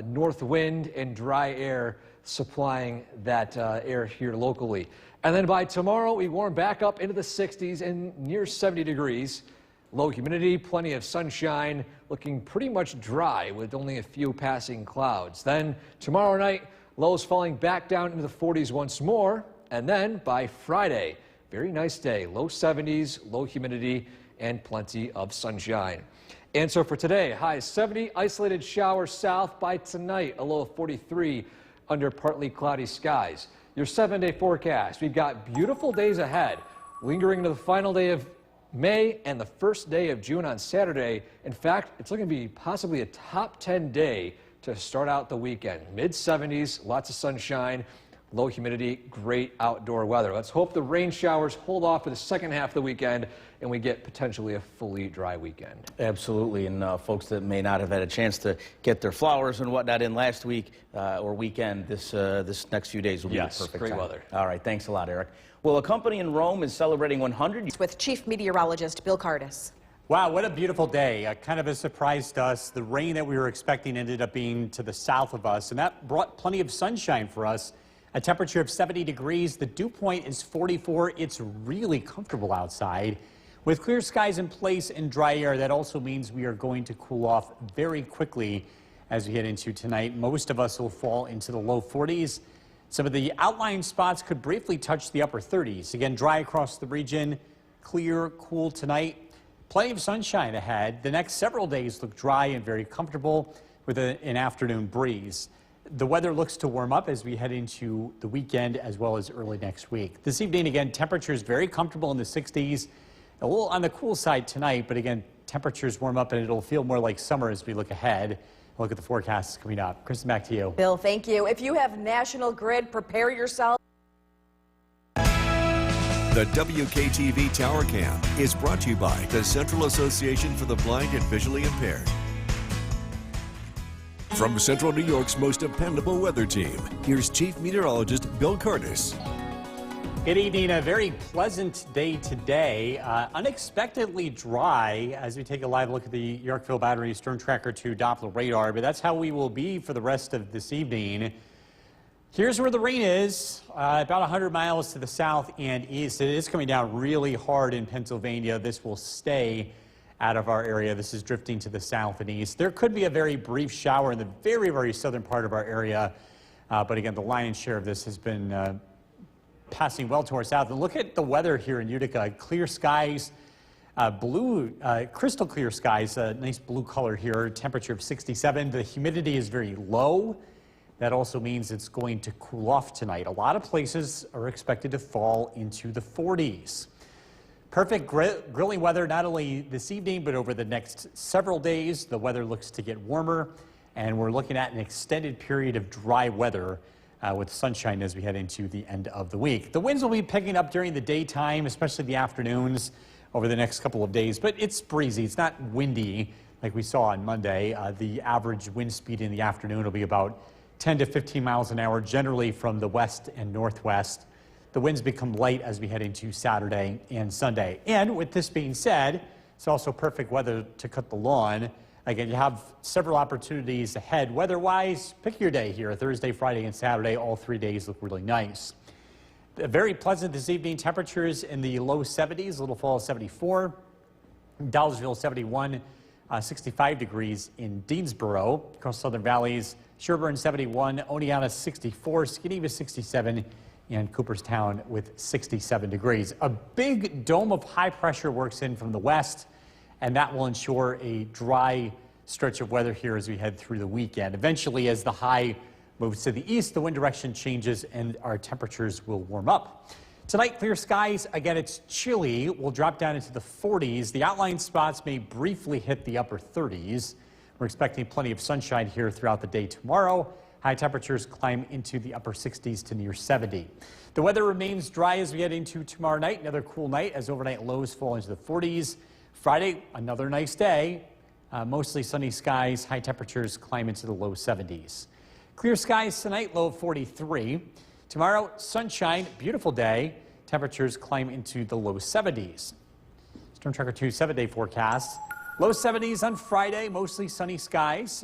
north wind and dry air supplying that air here locally. And then by tomorrow, we warm back up into the 60s and near 70 degrees. Low humidity, plenty of sunshine, looking pretty much dry with only a few passing clouds. Then tomorrow night, lows falling back down into the 40s once more. And then by Friday, very nice day, low 70s, low humidity, and plenty of sunshine. And so for today, high 70, isolated showers south. By tonight, a low of 43 under partly cloudy skies. Your 7-day forecast, we've got beautiful days ahead, lingering into the final day of May and the first day of June on Saturday. In fact, it's looking to be possibly a top 10 day to start out the weekend. Mid-70s, lots of sunshine, low humidity, great outdoor weather. Let's hope the rain showers hold off for the second half of the weekend and we get potentially a fully dry weekend. Absolutely, and folks that may not have had a chance to get their flowers and whatnot in last week or weekend, this next few days will be the perfect great time. weather. All right, thanks a lot, Eric. Well, a company in Rome is celebrating 100 with Chief Meteorologist Bill Cardis. Wow, what a beautiful day. Kind of a surprise to us. The rain that we were expecting ended up being to the south of us, and that brought plenty of sunshine for us. A temperature of 70 degrees. The dew point is 44. It's really comfortable outside. With clear skies in place and dry air, that also means we are going to cool off very quickly as we head into tonight. Most of us will fall into the low 40s. Some of the outlying spots could briefly touch the upper 30s. Again, dry across the region, clear, cool tonight. Plenty of sunshine ahead. The next several days look dry and very comfortable with an afternoon breeze. The weather looks to warm up as we head into the weekend as well as early next week. This evening, again, temperatures very comfortable in the 60s. A little on the cool side tonight, but again, temperatures warm up and it'll feel more like summer as we look ahead. Look at the forecasts coming up. Kristen, back to you. Bill, thank you. If you have National Grid, prepare yourself. The WKTV Tower Cam is brought to you by the Central Association for the Blind and Visually Impaired. From Central New York's most dependable weather team, here's Chief Meteorologist Bill Cardis. Good evening. A very pleasant day today. Unexpectedly dry as we take a live look at the Yorkville Battery Storm Tracker 2 Doppler radar, but that's how we will be for the rest of this evening. Here's where the rain is, about 100 miles to the south and east. It is coming down really hard in Pennsylvania. This will stay out of our area. This is drifting to the south and east. There could be a very brief shower in the very, very southern part of our area, but again, the lion's share of this has been passing well to our south. And look at the weather here in Utica. Clear skies, crystal clear skies, nice blue color here, temperature of 67. The humidity is very low. That also means it's going to cool off tonight. A lot of places are expected to fall into the 40s. Perfect grilling weather not only this evening, but over the next several days. The weather looks to get warmer, and we're looking at an extended period of dry weather with sunshine as we head into the end of the week. The winds will be picking up during the daytime, especially the afternoons over the next couple of days, but it's breezy. It's not windy like we saw on Monday. The average wind speed in the afternoon will be about 10 to 15 miles an hour, generally from the west and northwest. the winds become light as we head into Saturday and Sunday. And with this being said, it's also perfect weather to cut the lawn. Again, you have several opportunities ahead. Weather-wise, pick your day here. Thursday, Friday, and Saturday, all 3 days look really nice. Very pleasant this evening. Temperatures in the low 70s, Little Falls 74, Dollisville 71, 65 degrees in Deansboro. Across Southern Valleys, Sherburne 71, Oneonta 64, Geneva 67, and Cooperstown with 67 degrees. A big dome of high pressure works in from the west, and that will ensure a dry stretch of weather here as we head through the weekend. Eventually, as the high moves to the east, the wind direction changes and our temperatures will warm up. Tonight, clear skies. Again, it's chilly. We'll drop down into the 40s. The outlying spots may briefly hit the upper 30s. We're expecting plenty of sunshine here throughout the day tomorrow. High temperatures climb into the upper 60s to near 70. The weather remains dry as we head into tomorrow night. Another cool night as overnight lows fall into the 40s. Friday, another nice day. Mostly sunny skies. High temperatures climb into the low 70s. Clear skies tonight, low 43. Tomorrow, sunshine, beautiful day. Temperatures climb into the low 70s. Storm Tracker 2 7-day forecast. Low 70s on Friday, mostly sunny skies.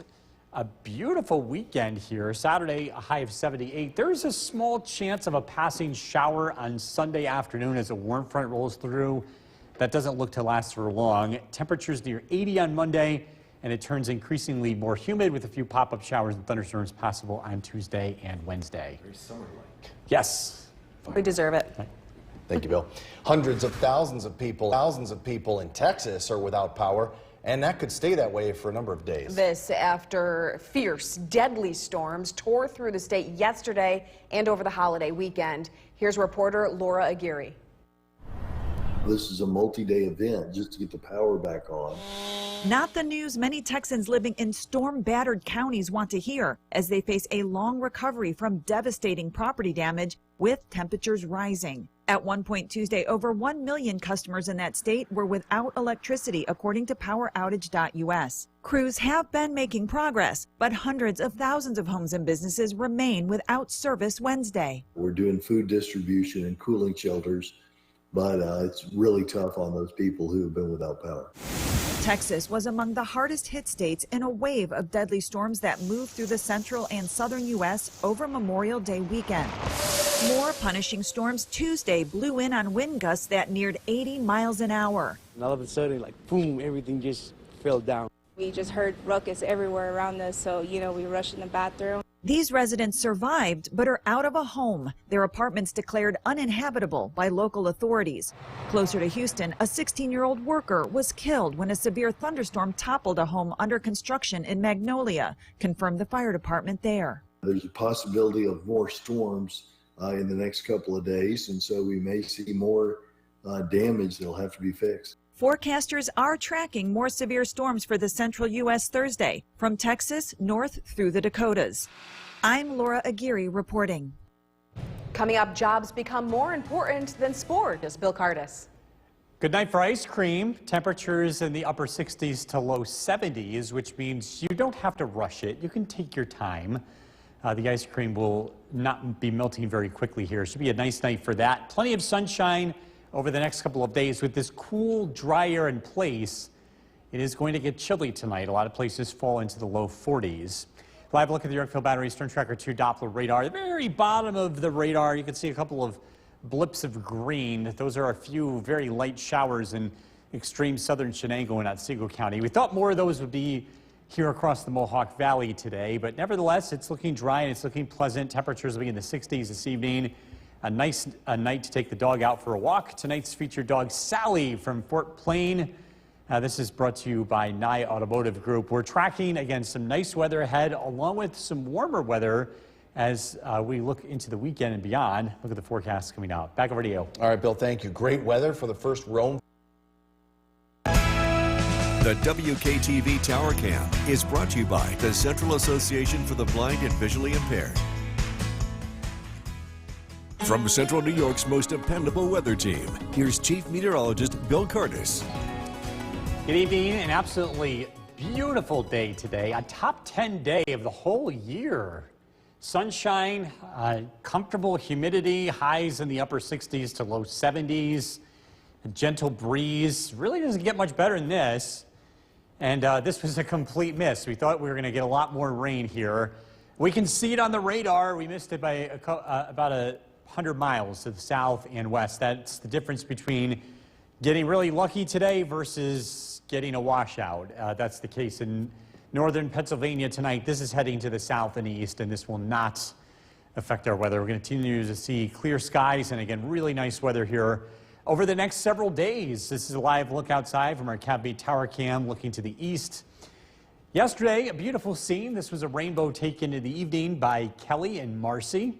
A beautiful weekend here. Saturday, a high of 78. There's a small chance of a passing shower on Sunday afternoon as a warm front rolls through. That doesn't look to last for long. Temperatures near 80 on Monday, and it turns increasingly more humid with a few pop-up showers and thunderstorms possible on Tuesday and Wednesday. Very summer-like. Yes. We deserve it. Thank you, Bill. Hundreds of thousands of people in Texas are without power, and that could stay that way for a number of days. This after fierce, deadly storms tore through the state yesterday and over the holiday weekend. Here's reporter Laura Aguirre. This is a multi-day event just to get the power back on. Not the news many Texans living in storm-battered counties want to hear as they face a long recovery from devastating property damage with temperatures rising. At one point Tuesday, over 1 million customers in that state were without electricity, according to PowerOutage.us. Crews have been making progress, but hundreds of thousands of homes and businesses remain without service Wednesday. We're doing food distribution and cooling shelters, but it's really tough on those people who have been without power. Texas was among the hardest hit states in a wave of deadly storms that moved through the central and southern U.S. over Memorial Day weekend. More punishing storms Tuesday blew in on wind gusts that neared 80 miles an hour. And all of a sudden, like, boom, everything just fell down. We just heard ruckus everywhere around us, so, we rushed in the bathroom. These residents survived, but are out of a home. Their apartments declared uninhabitable by local authorities. Closer to Houston, a 16-year-old worker was killed when a severe thunderstorm toppled a home under construction in Magnolia, confirmed the fire department there. There's a possibility of more storms in the next couple of days, and so we may see more damage that'll have to be fixed. Forecasters are tracking more severe storms for the central U.S. Thursday, from Texas north through the Dakotas. I'm Laura Aguirre reporting. Coming up, jobs become more important than sport. Is Bill Cardis. Good night for ice cream. Temperatures in the upper 60s to low 70s, which means you don't have to rush it. You can take your time. The ice cream will not be melting very quickly here. Should be a nice night for that. Plenty of sunshine over the next couple of days. With this cool, dry air in place, it is going to get chilly tonight. A lot of places fall into the low 40s. Live look at the Yorkville Battery Storm Tracker 2 Doppler radar. At the very bottom of the radar, you can see a couple of blips of green. Those are a few very light showers in extreme southern Chenango and Otsego County. We thought more of those would be here across the Mohawk Valley today, but nevertheless, it's looking dry and it's looking pleasant. Temperatures will be in the 60s this evening. A nice night to take the dog out for a walk. Tonight's featured dog, Sally, from Fort Plain. This is brought to you by Nye Automotive Group. We're tracking, again, some nice weather ahead, along with some warmer weather as we look into the weekend and beyond. Look at the forecast coming out. Back over to you. All right, Bill, thank you. Great weather for the first Rome. The WKTV Tower Cam is brought to you by the Central Association for the Blind and Visually Impaired. From Central New York's most dependable weather team, here's Chief Meteorologist Bill Cardis. Good evening. An absolutely beautiful day today. A top 10 day of the whole year. Sunshine, comfortable humidity, highs in the upper 60s to low 70s. A gentle breeze. Really doesn't get much better than this. And this was a complete miss. We thought we were going to get a lot more rain here. We can see it on the radar. We missed it by about 100 miles to the south and west. That's the difference between getting really lucky today versus getting a washout. That's the case in northern Pennsylvania tonight. This is heading to the south and east, and this will not affect our weather. We're going to continue to see clear skies and, again, really nice weather here over the next several days. This is a live look outside from our CAPV Tower Cam looking to the east. Yesterday, a beautiful scene. This was a rainbow taken in the evening by Kelly and Marcy.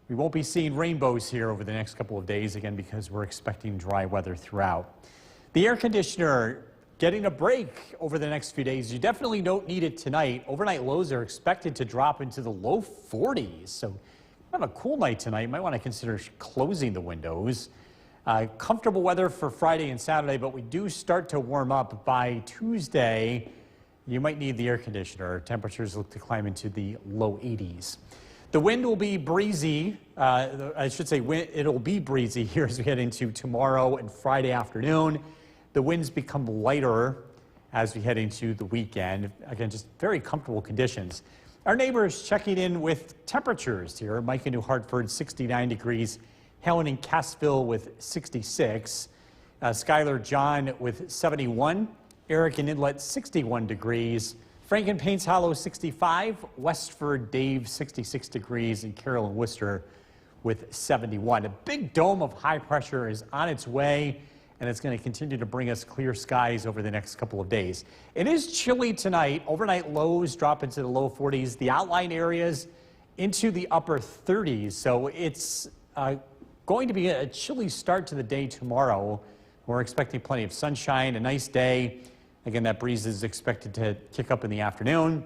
We won't be seeing rainbows here over the next couple of days, again, because we're expecting dry weather throughout. The air conditioner getting a break over the next few days. You definitely don't need it tonight. Overnight lows are expected to drop into the low 40s. So have a cool night tonight. You might want to consider closing the windows. Comfortable weather for Friday and Saturday, but we do start to warm up by Tuesday. You might need the air conditioner. Temperatures look to climb into the low 80s. The wind will be breezy. I should say it'll be breezy here as we head into tomorrow and Friday afternoon. The winds become lighter as we head into the weekend. Again, just very comfortable conditions. Our neighbors checking in with temperatures here. Mike in New Hartford, 69 degrees. Helen in Cassville with 66. Skylar John with 71. Eric in Inlet, 61 degrees. Frank in Paynes Hollow, 65. Westford, Dave, 66 degrees. And Carol in Worcester with 71. A big dome of high pressure is on its way, and it's going to continue to bring us clear skies over the next couple of days. It is chilly tonight. Overnight lows drop into the low 40s. The outlying areas into the upper 30s. So it's going to be a chilly start to the day tomorrow. We're expecting plenty of sunshine, a nice day. Again, that breeze is expected to kick up in the afternoon.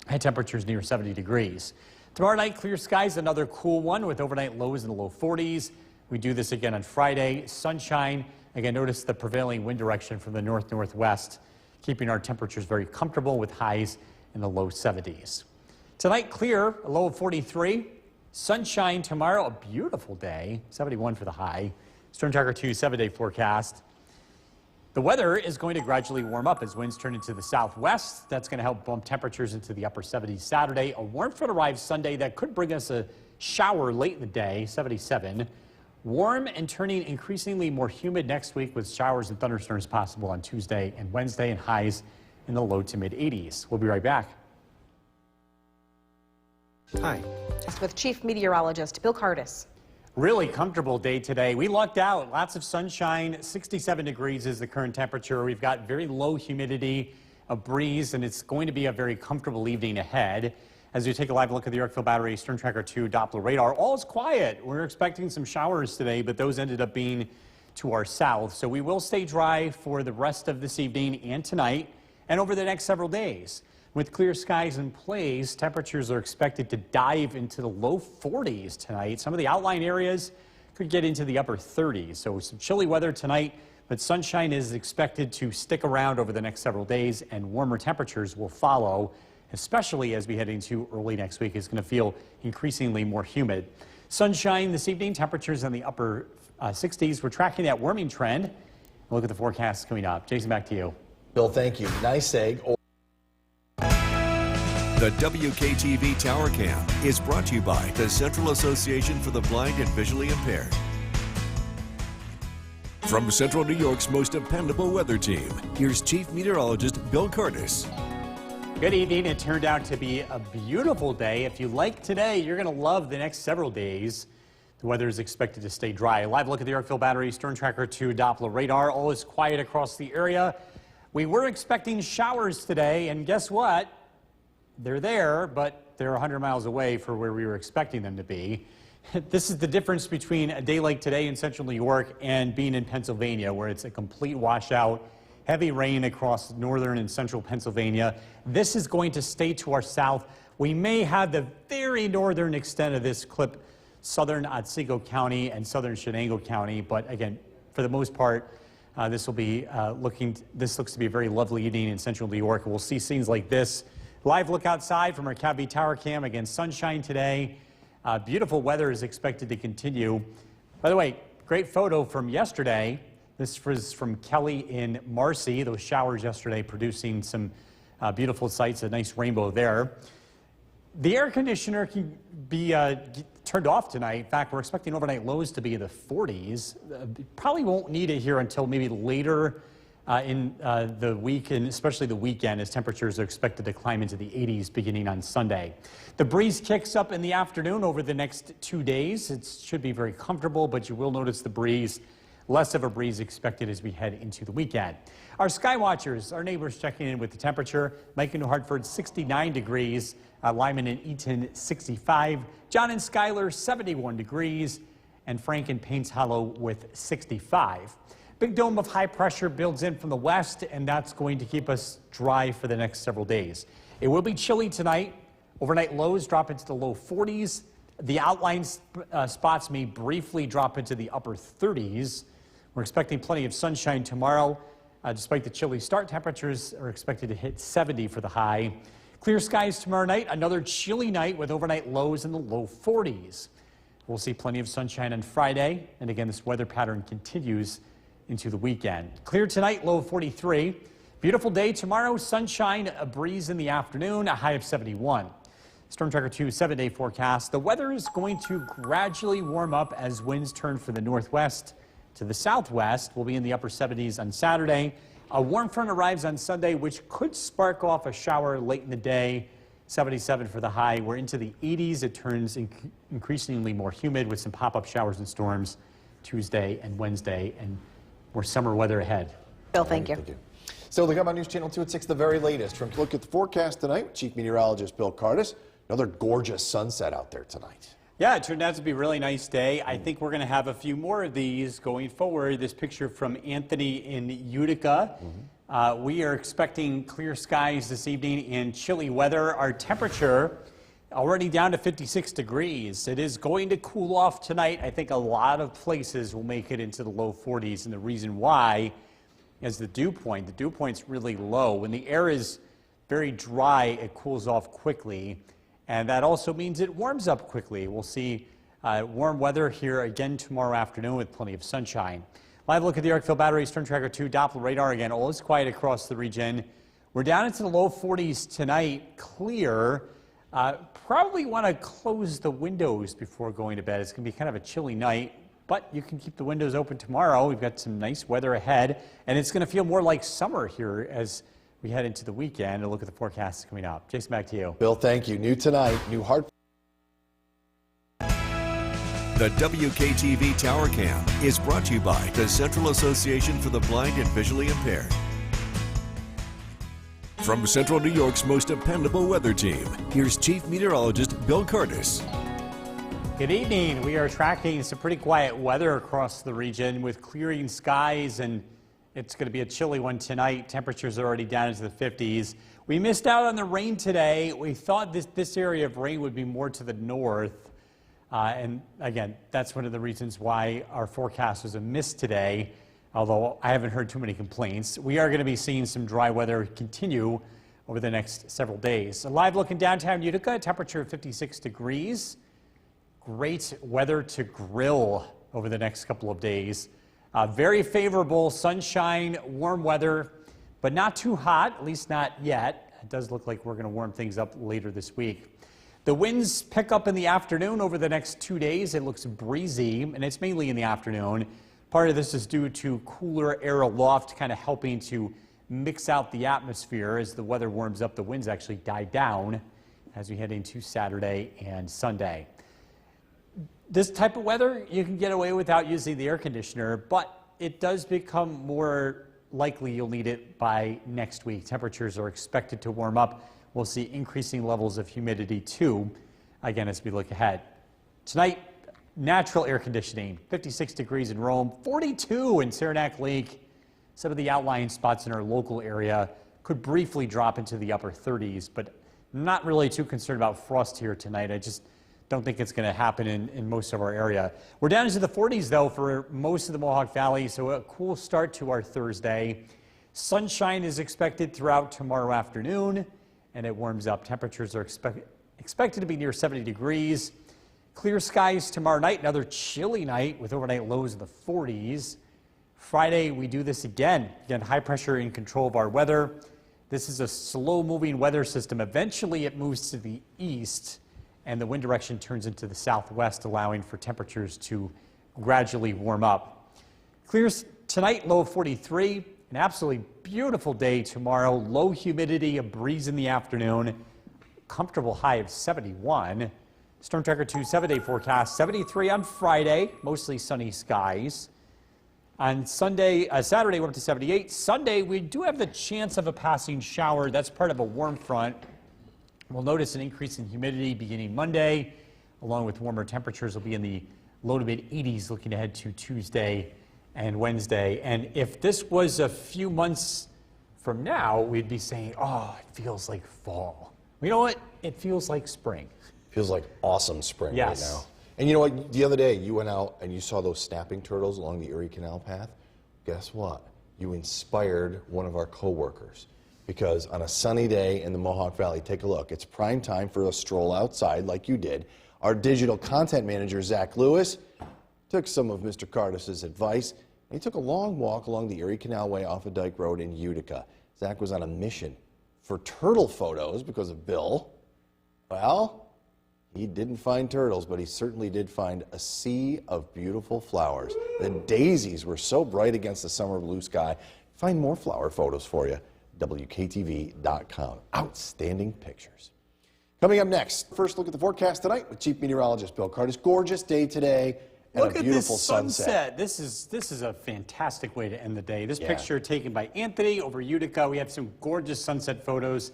High temperatures near 70 degrees. Tomorrow night, clear skies, another cool one with overnight lows in the low 40s. We do this again on Friday. Sunshine. Again, notice the prevailing wind direction from the north-northwest, keeping our temperatures very comfortable with highs in the low 70s. Tonight, clear, a low of 43. Sunshine tomorrow, a beautiful day, 71 for the high. Storm Tracker 2 7-day forecast. The weather is going to gradually warm up as winds turn into the southwest. That's going to help bump temperatures into the upper 70s Saturday. A warm front arrives Sunday that could bring us a shower late in the day, 77. Warm and turning increasingly more humid next week with showers and thunderstorms possible on Tuesday and Wednesday and highs in the low to mid 80s. We'll be right back. Hi. With Chief Meteorologist Bill Cardis. Really comfortable day today. We lucked out. Lots of sunshine. 67 degrees is the current temperature. We've got very low humidity, a breeze, and it's going to be a very comfortable evening ahead. As we take a live look at the Yorkville Battery Storm Tracker 2 Doppler radar, all is quiet. We're expecting some showers today, but those ended up being to our south. So we will stay dry for the rest of this evening and tonight and over the next several days. With clear skies in place, temperatures are expected to dive into the low 40s tonight. Some of the outlying areas could get into the upper 30s. So some chilly weather tonight, but sunshine is expected to stick around over the next several days, and warmer temperatures will follow, especially as we head into early next week. It's going to feel increasingly more humid. Sunshine this evening, temperatures in the upper 60s. We're tracking that warming trend. Look at the forecast coming up. Jason, back to you. Bill, thank you. Nice egg. The WKTV Tower Cam is brought to you by the Central Association for the Blind and Visually Impaired. From Central New York's most dependable weather team, here's Chief Meteorologist Bill Cardis. Good evening. It turned out to be a beautiful day. If you like today, you're going to love the next several days. The weather is expected to stay dry. A live look at the Yorkville Battery Storm Tracker 2 Doppler radar. All is quiet across the area. We were expecting showers today, and guess what? They're there, but they're 100 miles away from where we were expecting them to be. This is the difference between a day like today in central New York and being in Pennsylvania, where it's a complete washout, heavy rain across northern and central Pennsylvania. This is going to stay to our south. We may have the very northern extent of this clip, southern Otsego County and southern Shenango County, but again, for the most part, this looks to be a very lovely evening in central New York. We'll see scenes like this Live look outside from our CAV Tower Cam. Again, sunshine today. Beautiful weather is expected to continue. By the way, great photo from yesterday. This was from Kelly in Marcy. Those showers yesterday producing some beautiful sights, a nice rainbow there. The air conditioner can be turned off tonight. In fact, we're expecting overnight lows to be in the 40s. Probably won't need it here until maybe later in the week, and especially the weekend, as temperatures are expected to climb into the 80s beginning on Sunday. The breeze kicks up in the afternoon over the next 2 days. It should be very comfortable, but you will notice the breeze. Less of a breeze expected as we head into the weekend. Our sky watchers, our neighbors checking in with the temperature. Mike in New Hartford, 69 degrees. Lyman and Eaton, 65. John and Schuyler, 71 degrees. And Frank in Paynes Hollow with 65. Big dome of high pressure builds in from the west, and that's going to keep us dry for the next several days. It will be chilly tonight. Overnight lows drop into the low 40s. The outlying spots may briefly drop into the upper 30s. We're expecting plenty of sunshine tomorrow. Despite the chilly start, temperatures are expected to hit 70 for the high. Clear skies tomorrow night, another chilly night with overnight lows in the low 40s. We'll see plenty of sunshine on Friday, and again, this weather pattern continues into the weekend. Clear tonight, low 43. Beautiful day tomorrow, sunshine, a breeze in the afternoon, a high of 71. Storm Tracker 2 7-day forecast. The weather is going to gradually warm up as winds turn from the northwest to the southwest. We'll be in the upper 70s on Saturday. A warm front arrives on Sunday, which could spark off a shower late in the day. 77 for the high. We're into the 80s. It turns increasingly more humid with some pop-up showers and storms Tuesday and Wednesday, and more summer weather ahead. Bill, thank you. So look up on News Channel 2 at 6, the very latest. From look at the forecast tonight with Chief Meteorologist Bill Cardis. Another gorgeous sunset out there tonight. Yeah, it turned out to be a really nice day. I think we're going to have a few more of these going forward. This picture from Anthony in Utica. We are expecting clear skies this evening and chilly weather. Our temperature already down to 56 degrees. It is going to cool off tonight. I think a lot of places will make it into the low 40s, and the reason why is the dew point. The dew point's really low. When the air is very dry, it cools off quickly. And that also means it warms up quickly. We'll see warm weather here again tomorrow afternoon with plenty of sunshine. Live look at the Yorkville Battery Storm Tracker 2 Doppler radar again. All is quiet across the region. We're down into the low 40s tonight, clear. Probably want to close the windows before going to bed. It's going to be kind of a chilly night, but you can keep the windows open tomorrow. We've got some nice weather ahead, and it's going to feel more like summer here as we head into the weekend and look at the forecasts coming up. Jason, back to you. Bill, thank you. New tonight, New Hartford. The WKTV Tower Cam is brought to you by the Central Association for the Blind and Visually Impaired. From Central New York's most dependable weather team, here's Chief Meteorologist Bill Cardis. Good evening. We are tracking some pretty quiet weather across the region with clearing skies, and it's going to be a chilly one tonight. Temperatures are already down into the 50s. We missed out on the rain today. We thought this area of rain would be more to the north. And again, that's one of the reasons why our forecast was a miss today, although I haven't heard too many complaints. We are going to be seeing some dry weather continue over the next several days. A live look in downtown Utica, temperature of 56 degrees. Great weather to grill over the next couple of days. Very favorable sunshine, warm weather, but not too hot, at least not yet. It does look like we're going to warm things up later this week. The winds pick up in the afternoon over the next 2 days. It looks breezy, and it's mainly in the afternoon. Part of this is due to cooler air aloft kind of helping to mix out the atmosphere. As the weather warms up, the winds actually die down as we head into Saturday and Sunday. This type of weather, you can get away without using the air conditioner, but it does become more likely you'll need it by next week. Temperatures are expected to warm up. We'll see increasing levels of humidity too, again, as we look ahead. Tonight, natural air conditioning, 56 degrees in Rome, 42 in Saranac Lake. Some of the outlying spots in our local area could briefly drop into the upper 30s, but not really too concerned about frost here tonight. I just don't think it's going to happen in most of our area. We're down into the 40s, though, for most of the Mohawk Valley, so a cool start to our Thursday. Sunshine is expected throughout tomorrow afternoon, and it warms up. Temperatures are expected to be near 70 degrees. Clear skies tomorrow night, another chilly night with overnight lows in the 40s. Friday, we do this again. Again, high pressure in control of our weather. This is a slow-moving weather system. Eventually, it moves to the east, and the wind direction turns into the southwest, allowing for temperatures to gradually warm up. Clears tonight, low of 43. An absolutely beautiful day tomorrow. Low humidity, a breeze in the afternoon. Comfortable high of 71. Storm Tracker 2 7-day forecast. 73 on Friday, mostly sunny skies. On Saturday, we're up to 78. Sunday, we do have the chance of a passing shower. That's part of a warm front. We'll notice an increase in humidity beginning Monday, along with warmer temperatures. Will be in the low to mid 80s looking ahead to Tuesday and Wednesday. And if this was a few months from now, we'd be saying, oh, it feels like fall. You know what? It feels like spring. Feels like awesome spring right Yes. now. And you know what? The other day, you went out and you saw those snapping turtles along the Erie Canal path. Guess what? You inspired one of our coworkers. Because on a sunny day in the Mohawk Valley, take a look. It's prime time for a stroll outside like you did. Our digital content manager, Zach Lewis, took some of Mr. Cardis's advice, and he took a long walk along the Erie Canalway off of Dyke Road in Utica. Zach was on a mission for turtle photos because of Bill. Well, he didn't find turtles, but he certainly did find a sea of beautiful flowers. The daisies were so bright against the summer blue sky. Find more flower photos for you. WKTV.com. Outstanding pictures. Coming up next, first look at the forecast tonight with Chief Meteorologist Bill Cardis. Gorgeous day today and Look a at beautiful this sunset. This is a fantastic way to end the day. This picture taken by Anthony over Utica. We have some gorgeous sunset photos.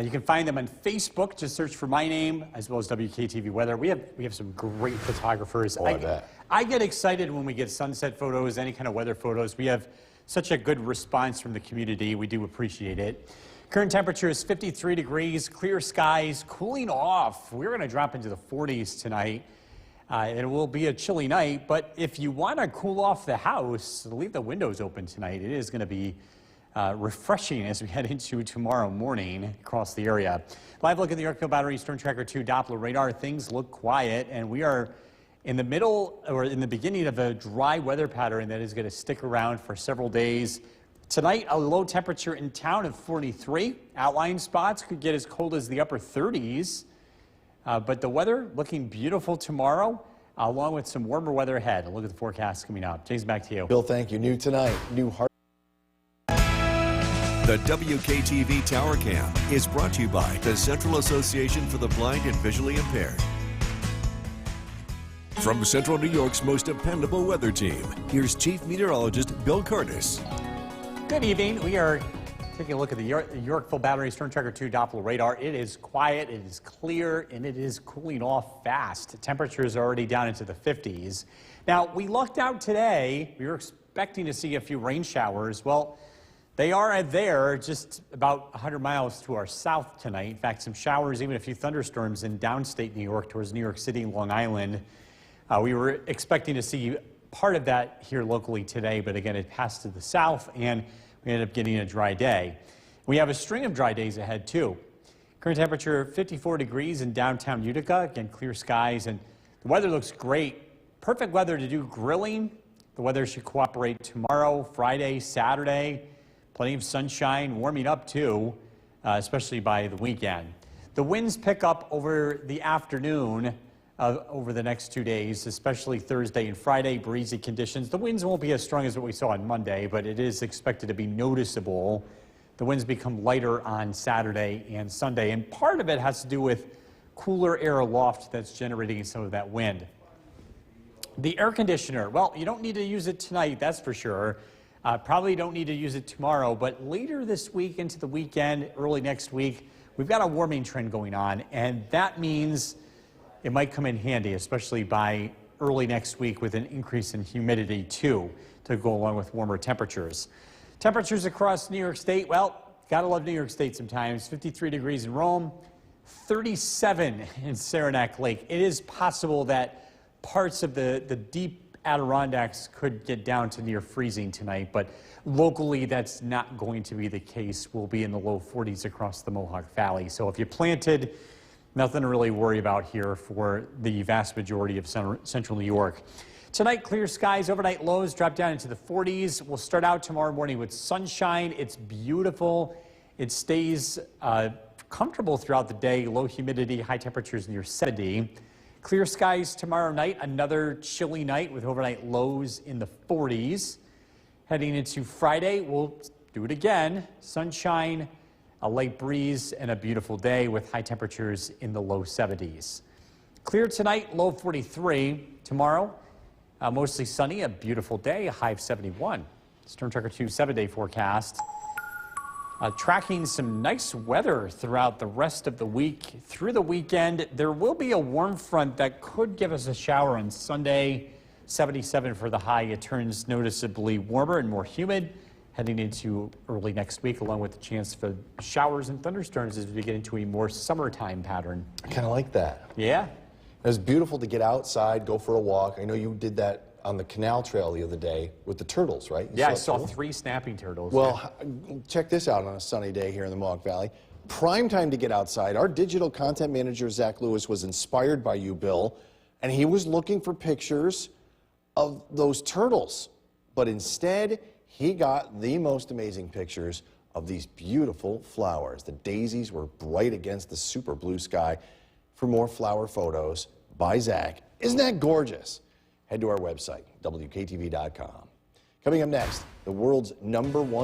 You can find them on Facebook. Just search for my name as well as WKTV Weather. We have some great photographers. Oh, I bet. I get excited when we get sunset photos, any kind of weather photos. We have such a good response from the community. We do appreciate it. Current temperature is 53 degrees, clear skies, cooling off. We're going to drop into the 40s tonight. It will be a chilly night, but if you want to cool off the house, leave the windows open tonight. It is going to be refreshing as we head into tomorrow morning across the area. Live look at the Yorkville Battery Storm Tracker 2 Doppler radar. Things look quiet, and we are in the middle or in the beginning of a dry weather pattern that is going to stick around for several days. Tonight, a low temperature in town of 43. Outlying spots could get as cold as the upper 30s. But the weather looking beautiful tomorrow, along with some warmer weather ahead. A look at the forecast coming up. James, back to you. Bill, thank you. New tonight, new heart. The WKTV Tower Cam is brought to you by the Central Association for the Blind and Visually Impaired. From Central New York's most dependable weather team, here's Chief Meteorologist Bill Cardis. Good evening. We are taking a look at the Yorkville Battery Storm Tracker 2 Doppler radar. It is quiet, it is clear, and it is cooling off fast. Temperatures are already down into the 50s. Now, we lucked out today. We were expecting to see a few rain showers. Well, they are there just about 100 miles to our south tonight. In fact, some showers, even a few thunderstorms in downstate New York towards New York City and Long Island. We were expecting to see part of that here locally today, but again, it passed to the south, and we ended up getting a dry day. We have a string of dry days ahead, too. Current temperature 54 degrees in downtown Utica. Again, clear skies, and the weather looks great. Perfect weather to do grilling. The weather should cooperate tomorrow, Friday, Saturday. Plenty of sunshine, warming up, too, especially by the weekend. The winds pick up over the afternoon over the next 2 days, especially Thursday and Friday, breezy conditions. The winds won't be as strong as what we saw on Monday, but it is expected to be noticeable. The winds become lighter on Saturday and Sunday, and part of it has to do with cooler air aloft that's generating some of that wind. The air conditioner, well, you don't need to use it tonight, that's for sure. Probably don't need to use it tomorrow, but later this week into the weekend, early next week, we've got a warming trend going on, and that means it might come in handy, especially by early next week with an increase in humidity, too, to go along with warmer temperatures. Temperatures across New York State, well, gotta love New York State sometimes. 53 degrees in Rome, 37 in Saranac Lake. It is possible that parts of the deep Adirondacks could get down to near freezing tonight, but locally that's not going to be the case. We'll be in the low 40s across the Mohawk Valley. So if you planted, nothing to really worry about here for the vast majority of central New York. Tonight, clear skies, overnight lows drop down into the 40s. We'll start out tomorrow morning with sunshine. It's beautiful. It stays comfortable throughout the day. Low humidity, high temperatures near 70. Clear skies tomorrow night, another chilly night with overnight lows in the 40s. Heading into Friday, we'll do it again. Sunshine, a light breeze, and a beautiful day with high temperatures in the low 70s. Clear tonight, low 43. Tomorrow, mostly sunny, a beautiful day, a high of 71. Storm Tracker 2 7-day forecast. Tracking some nice weather throughout the rest of the week. Through the weekend, there will be a warm front that could give us a shower on Sunday. 77 for the high. It turns noticeably warmer and more humid heading into early next week, along with the chance for showers and thunderstorms as we get into a more summertime pattern. I kind of like that. Yeah. It was beautiful to get outside, go for a walk. I know you did that on the canal trail the other day with the turtles, right? Yeah, I saw 3 snapping turtles. Well, check this out on a sunny day here in the Mohawk Valley. Prime time to get outside. Our digital content manager, Zach Lewis, was inspired by you, Bill, and he was looking for pictures of those turtles. But instead, he got the most amazing pictures of these beautiful flowers. The daisies were bright against the super blue sky. For more flower photos by Zach, isn't that gorgeous? Head to our website, WKTV.com. Coming up next, the world's #1